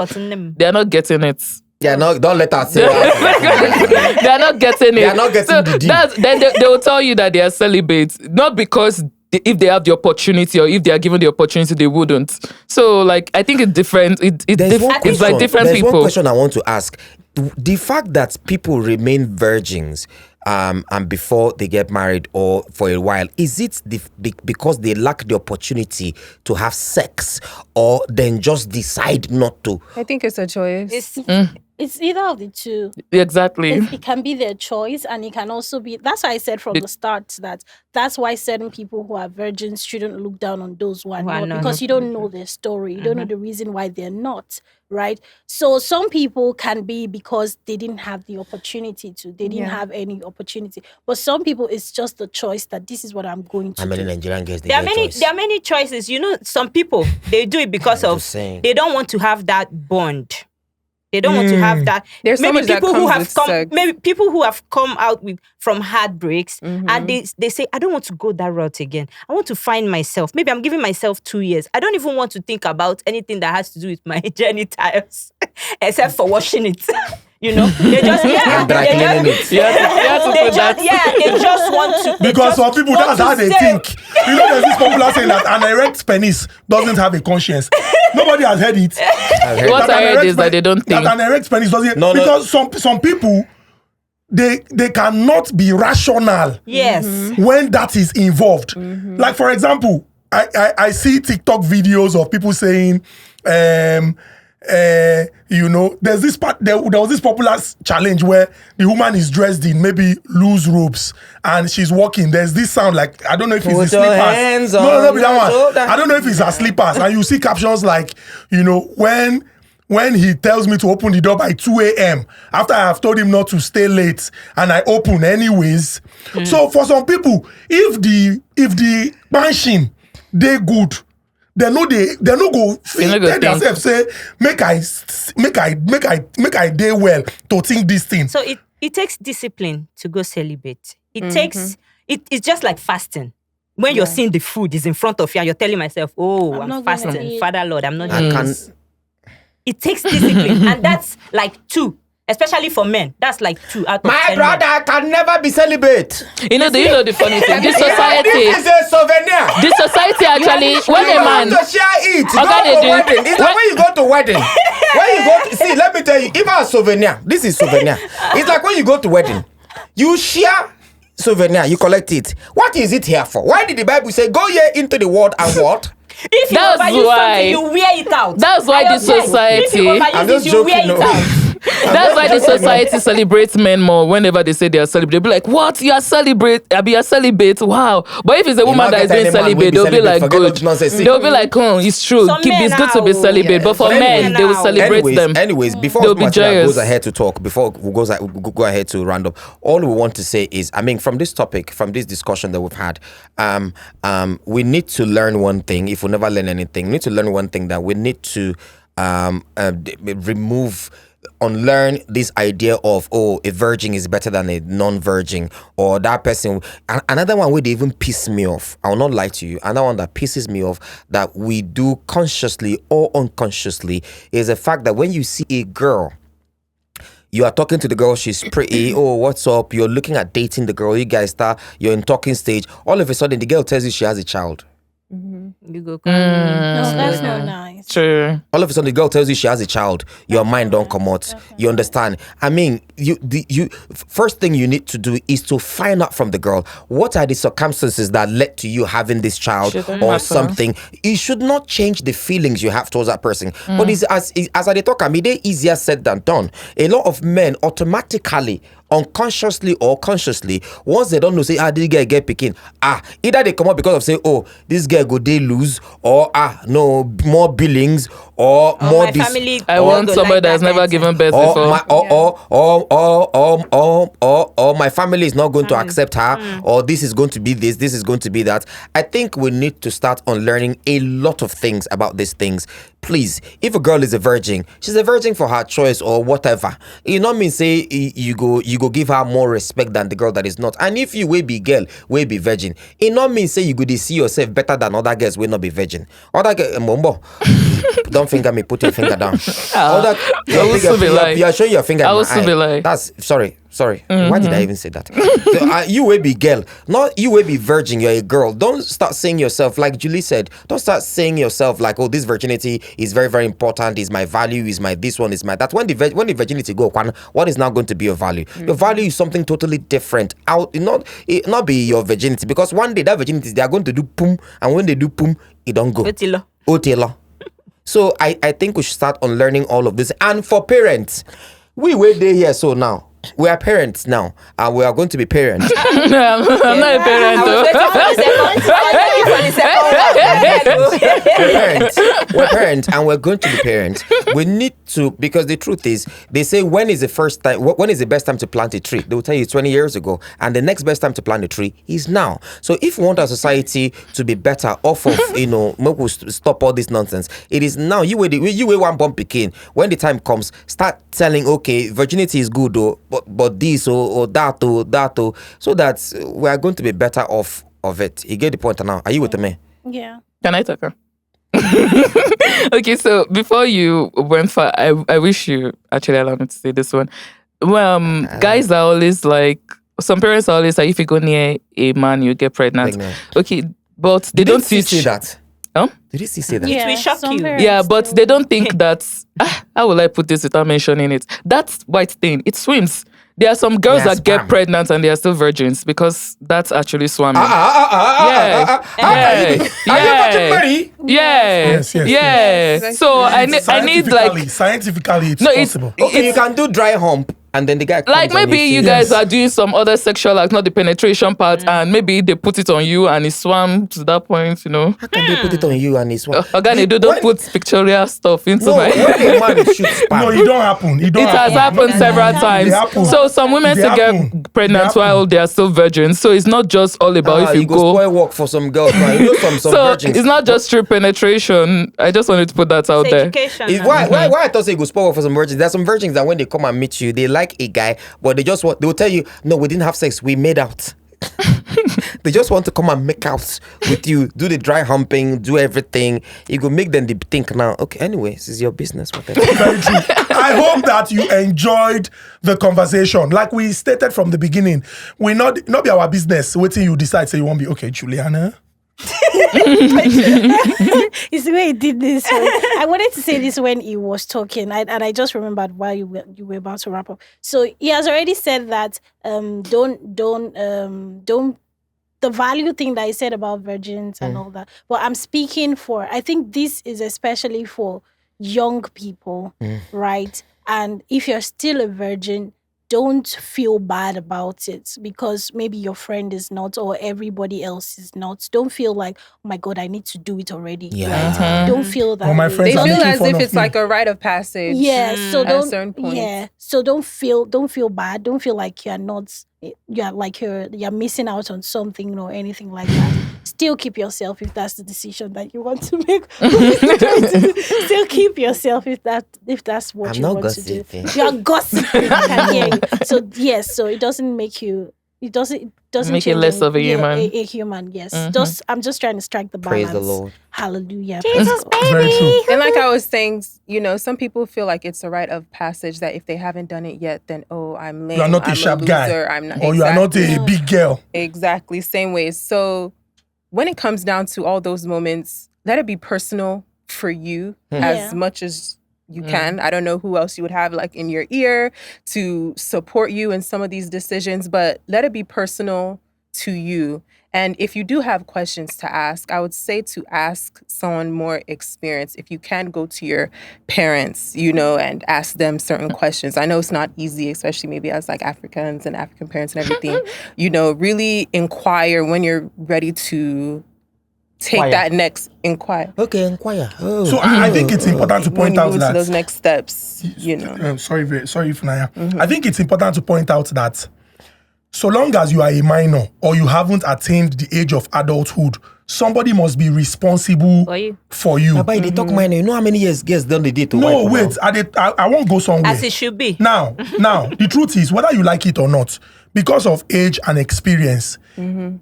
They are not getting it. Yeah, no, don't let us say they are not getting it. They are not getting the deal. Then they will tell you that they are celibate, not because if they have the opportunity or if they are given the opportunity, they wouldn't. So, like, I think it's different. It's like different people. There's one question I want to ask. The fact that people remain virgins and before they get married or for a while, is it because they lack the opportunity to have sex, or then just decide not to? I think it's a choice. It's either of the two. Exactly. It can be their choice, and it can also be. That's why I said from the start that's why certain people who are virgins shouldn't look down on those who are not, because you don't know their story. You don't know the reason why they're not, right? So some people can be because they didn't have the opportunity to. They didn't have any opportunity. But some people, it's just the choice that this is what I'm going to do. How many Nigerian girls? There are many choices. You know, some people, they do it because of they don't want to have that bond. They don't want to have that. There's so much that comes with sex. Maybe people who have come out from heartbreaks, and they say, I don't want to go that route again. I want to find myself. Maybe I'm giving myself 2 years. I don't even want to think about anything that has to do with my genitals, except for washing it. You know, they just they just want to. Because some people, that's how they think. You know, there's this popular saying that an erect penis doesn't have a conscience. Nobody has heard it. What I heard is that they don't think that an erect penis doesn't. Because some people, they cannot be rational. Yes. When that is involved. Like, for example, I see TikTok videos of people saying, you know, there was this popular challenge where the woman is dressed in maybe loose robes and she's walking. There's this sound like, I don't know if it's the slippers. No, that one. I don't know if it's her slippers. And you see captions like, you know, when he tells me to open the door by 2 a.m. after I have told him not to stay late and I open anyways. So for some people, if the banshee, they good. They no go tell themselves say make I day well to think this thing. So it takes discipline to go celibate. It's just like fasting. When you're seeing the food is in front of you and you're telling myself, I'm fasting, Father Lord, I'm not doing this. It takes discipline, and that's like 2. Especially for men, that's like 2 out of 10. My brother can never be celibate. You know the funny thing? This society, this is a souvenir. This society actually, when a man to share it, go to wedding. It's like when you go to wedding. When you go to, see, let me tell you, even a souvenir, this is souvenir. It's like when you go to wedding, you share souvenir, you collect it. What is it here for? Why did the Bible say go ye into the world and what? If you overuse something, you wear it out. That's why the society. If you overuse it, you wear it out. That's why the society celebrates men more. Whenever they say they are celibate, they'll be like, "What? You are celibate? You're celibate? Wow!" But if it's a woman that is being celibate, they'll be like, "Good." They'll be like, "Oh, it's true. It's good to be celibate." But for men, they will celebrate them. Anyways, before Martina goes ahead to talk, before we go ahead to round up, all we want to say is, I mean, from this topic, from this discussion that we've had, we need to learn one thing. If we never learn anything, we need to learn one thing, that we need to unlearn this idea of a virgin is better than a non-virgin, or that person. Another one would even piss me off. I will not lie to you. Another one that pisses me off that we do consciously or unconsciously is the fact that when you see a girl, you are talking to the girl, she's pretty, what's up? You're looking at dating the girl, you guys you're in talking stage. All of a sudden, the girl tells you she has a child. You go. No, that's not nice. True. All of a sudden, the girl tells you she has a child. Your mind don't come out. You understand? I mean, you first thing you need to do is to find out from the girl what are the circumstances that led to you having this child or something. It should not change the feelings you have towards that person. But it's, as I talk, I mean, they're easier said than done. A lot of men automatically, unconsciously or consciously, once they don't know, say, this girl get picking. Either they come up because of say, this girl go they lose, or no more billings, or more my family. I want somebody that's never given birth before. Or my family is not going to accept her, or this is going to be this is going to be that. I think we need to start unlearning a lot of things about these things. Please, if a girl is a virgin, she's a virgin for her choice or whatever. You know what I mean? Say you go give her more respect than the girl that is not. And if you will be girl, will be virgin. It not mean say you go to see yourself better than other girls will not be virgin. Other girl, Don't finger me. Put your finger down. All that. I will still be like. You are showing your finger. I in will my still eye. be like. That's sorry. Why did I even say that? So, you will be girl, not you will be virgin. You're a girl. Don't start saying yourself like Julie said. Don't start saying yourself like, oh, this virginity is very, very important. Is my value? Is my this one? Is my that? When the virginity go, what is now going to be your value? Your value is something totally different. Not be your virginity, because one day that virginity they are going to do boom, and when they do boom, it don't go. Otelo. So I think we should start on learning all of this. And for parents, we were there here. So now we are parents now, and we are going to be parents. I'm not a parent though. We're parents, and we're going to be parents. We need to, because the truth is, they say when is the best time to plant a tree? They will tell you 20 years ago, and the next best time to plant a tree is now. So if we want our society to be better off of, stop all this nonsense, it is now. You were one bump picking. When the time comes, start telling, okay, virginity is good though, but this or that, so that we are going to be better off of it. You get the point now. Are you with me? Yeah. Can I talk? Okay, so before you went far, I wish you actually allowed me to say this one. Well, guys are always like, some parents are always like, if you go near a man, you get pregnant. Okay, but they don't teach that. Huh? Did you say that? Yeah, will shock some you. parents Yeah, but do. they don't think that. How will I put this without mentioning it? That white thing, it swims. There are some girls Yeah, that get spam. pregnant and they are still virgins because that's actually swimming. Are you Virgin Mary? Yes. Yeah. So I need like scientifically, it's No, it's- possible. Okay, you can do dry hump, and then the guy comes like and maybe he you says, guys Yes. are doing some other sexual act, not the penetration part, and maybe they put it on you and it swam to that point, how can they put it on you and it's one? Again, don't put pictorial stuff into No, my. when a man shoots spam. No, it don't happen. It don't It has happened No, several it times. happen. So some women It still happen. get pregnant It happen. while they are still virgins. So it's not just all about if you go go. spoil work for some girls, man. You know some So virgins. it's not just true penetration. I just wanted to put that out It's there. education. Why I thought say go spoil work for some virgins? There's some virgins that when they come and meet you, they like a guy, but they will tell you, no, we didn't have sex, we made out. They just want to come and make out with you, do the dry humping, do everything. You go make them think now, okay, anyway, this is your business, whatever. Very true. I hope that you enjoyed the conversation. Like we stated from the beginning, we not be our business. Waiting you decide, say you won't be okay, Juliana. It's the way he did this. I wanted to say this when he was talking, and I just remembered while you were about to wrap up. So he has already said that don't the value thing that he said about virgins and all that. But I'm speaking for, I think this is especially for young people, right? And if you're still a virgin, don't feel bad about it because maybe your friend is not or everybody else is not. Don't feel like, oh my God, I need to do it already. Yeah. Right? Don't feel that. Oh, my way. friends They are feel making as fun if of it's me. like a rite of passage. Yeah, so at a don't. certain point. Yeah, so don't feel bad. Don't feel like you're missing out on something or anything like that. Still keep yourself if that's the decision that you want to make. Still keep yourself if that's what I'm you not want gossiping. to do. You're gossiping. I can hear you. So yes, so it doesn't make you. It doesn't Make you change less of a human. A human, yes. I'm just trying to strike the balance. Praise the Lord. Hallelujah. Jesus, Praise God. Very true. And like I was saying, some people feel like it's a rite of passage that if they haven't done it yet, then I'm lame. You are not I'm a sharp loser, guy. I'm not, Or you are not a big girl. Exactly, same way. So when it comes down to all those moments, let it be personal for you as much as you can. I don't know who else you would have like in your ear to support you in some of these decisions, but let it be personal to you. And if you do have questions to ask, I would say to ask someone more experienced. If you can go to your parents, and ask them certain questions. I know it's not easy, especially maybe as like Africans and African parents and everything. Really inquire when you're ready to take that next inquire. Okay, inquire. Oh. So I think it's important to When point you out move into that those next steps, sorry, Funaya. I think it's important to point out that so long as you are a minor or you haven't attained the age of adulthood, somebody must be responsible for you. Baba, they talk minor. You know how many years girls done they did to No, wipe wait. I won't go somewhere. as it should be. Now, the truth is, whether you like it or not, because of age and experience,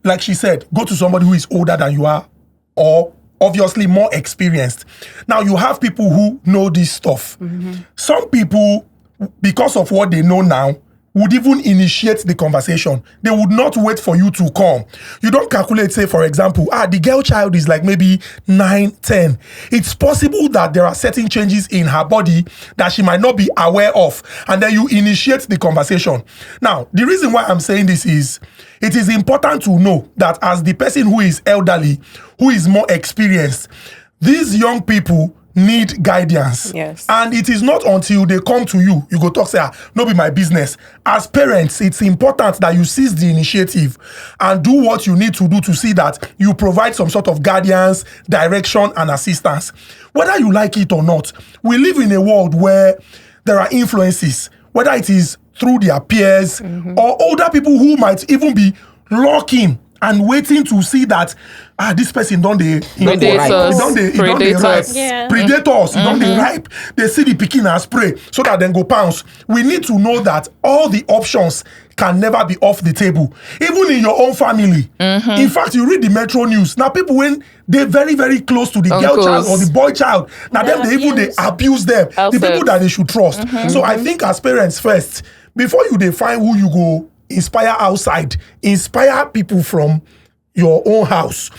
like she said, go to somebody who is older than you are or obviously more experienced. Now you have people who know this stuff. Some people, because of what they know now, would even initiate the conversation. They would not wait for you to come. You don't calculate, say, for example, the girl child is like maybe 9, 10. It's possible that there are certain changes in her body that she might not be aware of. And then you initiate the conversation. Now, the reason why I'm saying this is, it is important to know that as the person who is elderly, who is more experienced, these young people need guidance. Yes. And it is not until they come to you, you go talk, say, no be my business. As parents, it's important that you seize the initiative and do what you need to do to see that you provide some sort of guidance, direction, and assistance. Whether you like it or not, we live in a world where there are influences, whether it is through their peers or older people who might even be lurking and waiting to see that this person don't they Predators. ripe. Yeah. Predators don't they ripe. They see the picking and spray so that then go pounce. We need to know that all the options can never be off the table, even in your own family. In fact, you read the Metro News now. People when they're very very close to the girl child or the boy child, now them they abuse them. The people that they should trust. So I think as parents first, before you define who you go inspire outside, inspire people from your own house.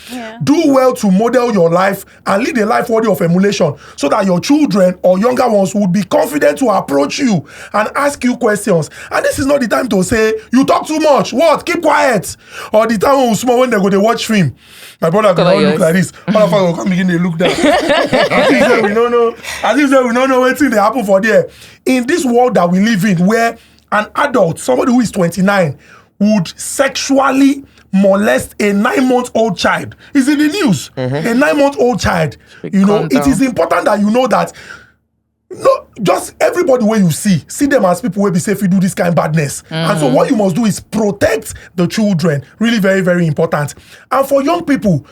Do well to model your life and lead a life worthy of emulation so that your children or younger ones would be confident to approach you and ask you questions. And this is not the time to say, you talk too much, what? Keep quiet. Or the time when small when they go to watch film. My brother go look like this. All of us will come begin to look down. As if we don't know what thing they happen for there. In this world that we live in, where an adult, somebody who is 29, would sexually molest a 9-month-old child. It's in the news. A 9-month-old child. You know, it is important that you know that just everybody where you see them as people will be safe, you do this kind of badness. And so what you must do is protect the children. Really very, very important. And for young people,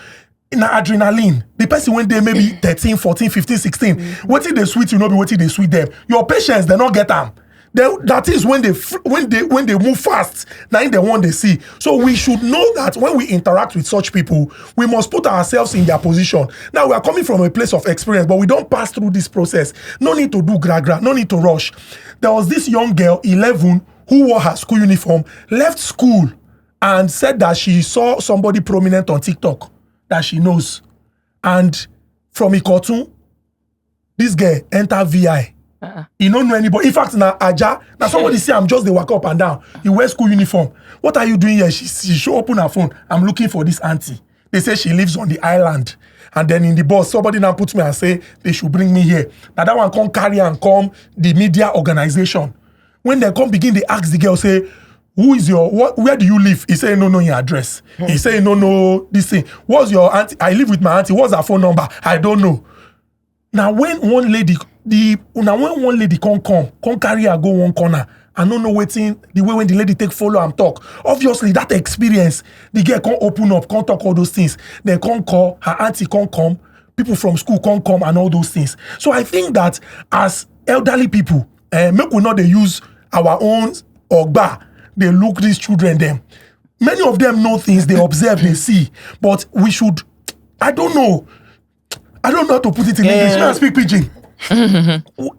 in adrenaline, the person when they maybe 13, 14, 15, 16, what if they sweet you know be what if they sweet them? Your patience, they not get them. That is when they move fast, now in the one they see. So we should know that when we interact with such people, we must put ourselves in their position. Now we are coming from a place of experience, but we don't pass through this process. No need to do gra, no need to rush. There was this young girl, 11, who wore her school uniform, left school and said that she saw somebody prominent on TikTok that she knows. And from Ikotun, this girl enter VI. You don't know anybody. In fact, now Aja, now somebody say I'm just the walk up and down. You wear school uniform. What are you doing here? She should open her phone. I'm looking for this auntie. They say she lives on the island. And then in the bus, somebody now puts me and say they should bring me here. Now that one come carry and come the media organization. When they come begin, they ask the girl, say, who is where do you live? He say, no, your address. He say, no, this thing. What's your auntie? I live with my auntie. What's her phone number? I don't know. Now when one lady come carry her go one corner, I don't know waiting the way when the lady take follow and talk. Obviously that experience, the girl can't open up, can't talk all those things. They can't call, her auntie can't come, people from school can't come and all those things. So I think that as elderly people, make we not they use our own ogba, they look these children them. Many of them know things, they observe, they see. But we should, I don't know how to put it in English. When I speak pidgin.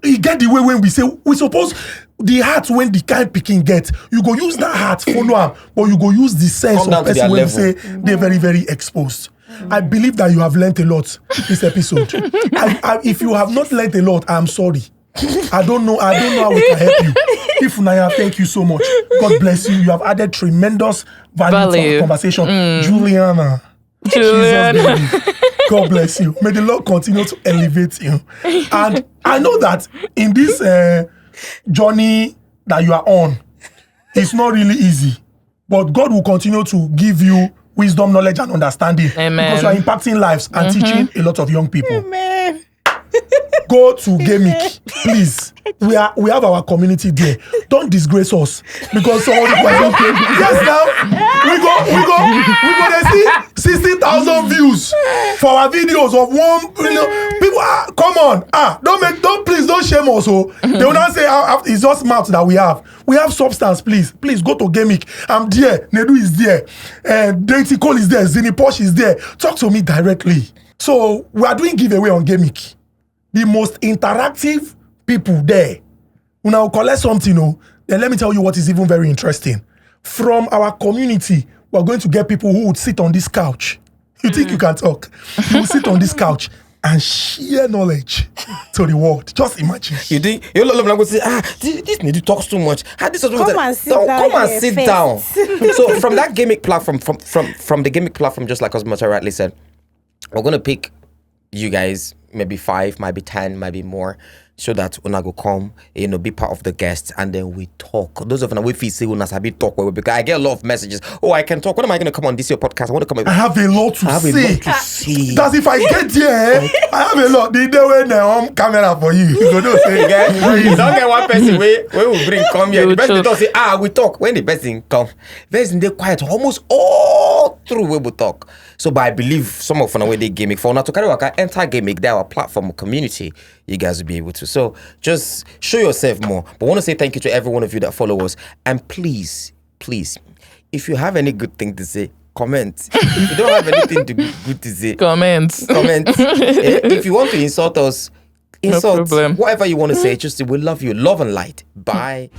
You get the way when we say we suppose the heart when the kind picking get, you go use that heart follow am, but you go use the sense of person when you say they're very very exposed. I believe that you have learned a lot this episode. If you have not learned a lot, I'm sorry. I don't know how we can help you. If Naya, thank you so much. God bless you. You have added tremendous value to our conversation. Juliana. God bless you. May the Lord continue to elevate you. And I know that in this journey that you are on, it's not really easy. But God will continue to give you wisdom, knowledge, and understanding. Amen. Because you are impacting lives and teaching a lot of young people. Amen. Go to Gamic, please. We have our community there. Don't disgrace us because some of the questions came. Yes, now we go. They see 60,000 views for our videos of one. People, come on, please don't shame us. Oh, they will not say it's just mouth that we have. We have substance. Please go to Gamic. I'm there. Nedu is there, and Deity Cole is there. Zini Posh is there. Talk to me directly. So we are doing giveaway on Gamic. The most interactive people there. We now collect something, then let me tell you what is even very interesting. From our community, we are going to get people who would sit on this couch. You think you can talk? You will sit on this couch and share knowledge to the world. Just imagine. You think you love to say, this Nedu talks too much. This is Come and sit down. Come and here sit first. down. So from that Gamic platform, from the Gamic platform, just like Osmoto rightly said, we're gonna pick you guys, maybe 5, might be 10, might be more, so that una go come, be part of the guests, and then we talk. Those of us we feel say una sabi talk, because I get a lot of messages. Oh, I can talk. When am I going to come on this your podcast? I want to come. I have a lot to say. That's if I get there. I have a lot. The day when I'm camera for you. You don't say, you don't get one person we will bring come here. The person don't say, we talk. When the person come, person they quiet almost all through we will talk. So, but I believe some of them they Gamic for now to carry enter Gamic, there our platform community. You guys will be able to. So just show yourself more. But I want to say thank you to every one of you that follow us. And please, if you have any good thing to say, comment. If you don't have anything good to say, comment. If you want to insult us, insult. No problem. Whatever you want to say, just we love you. Love and light. Bye.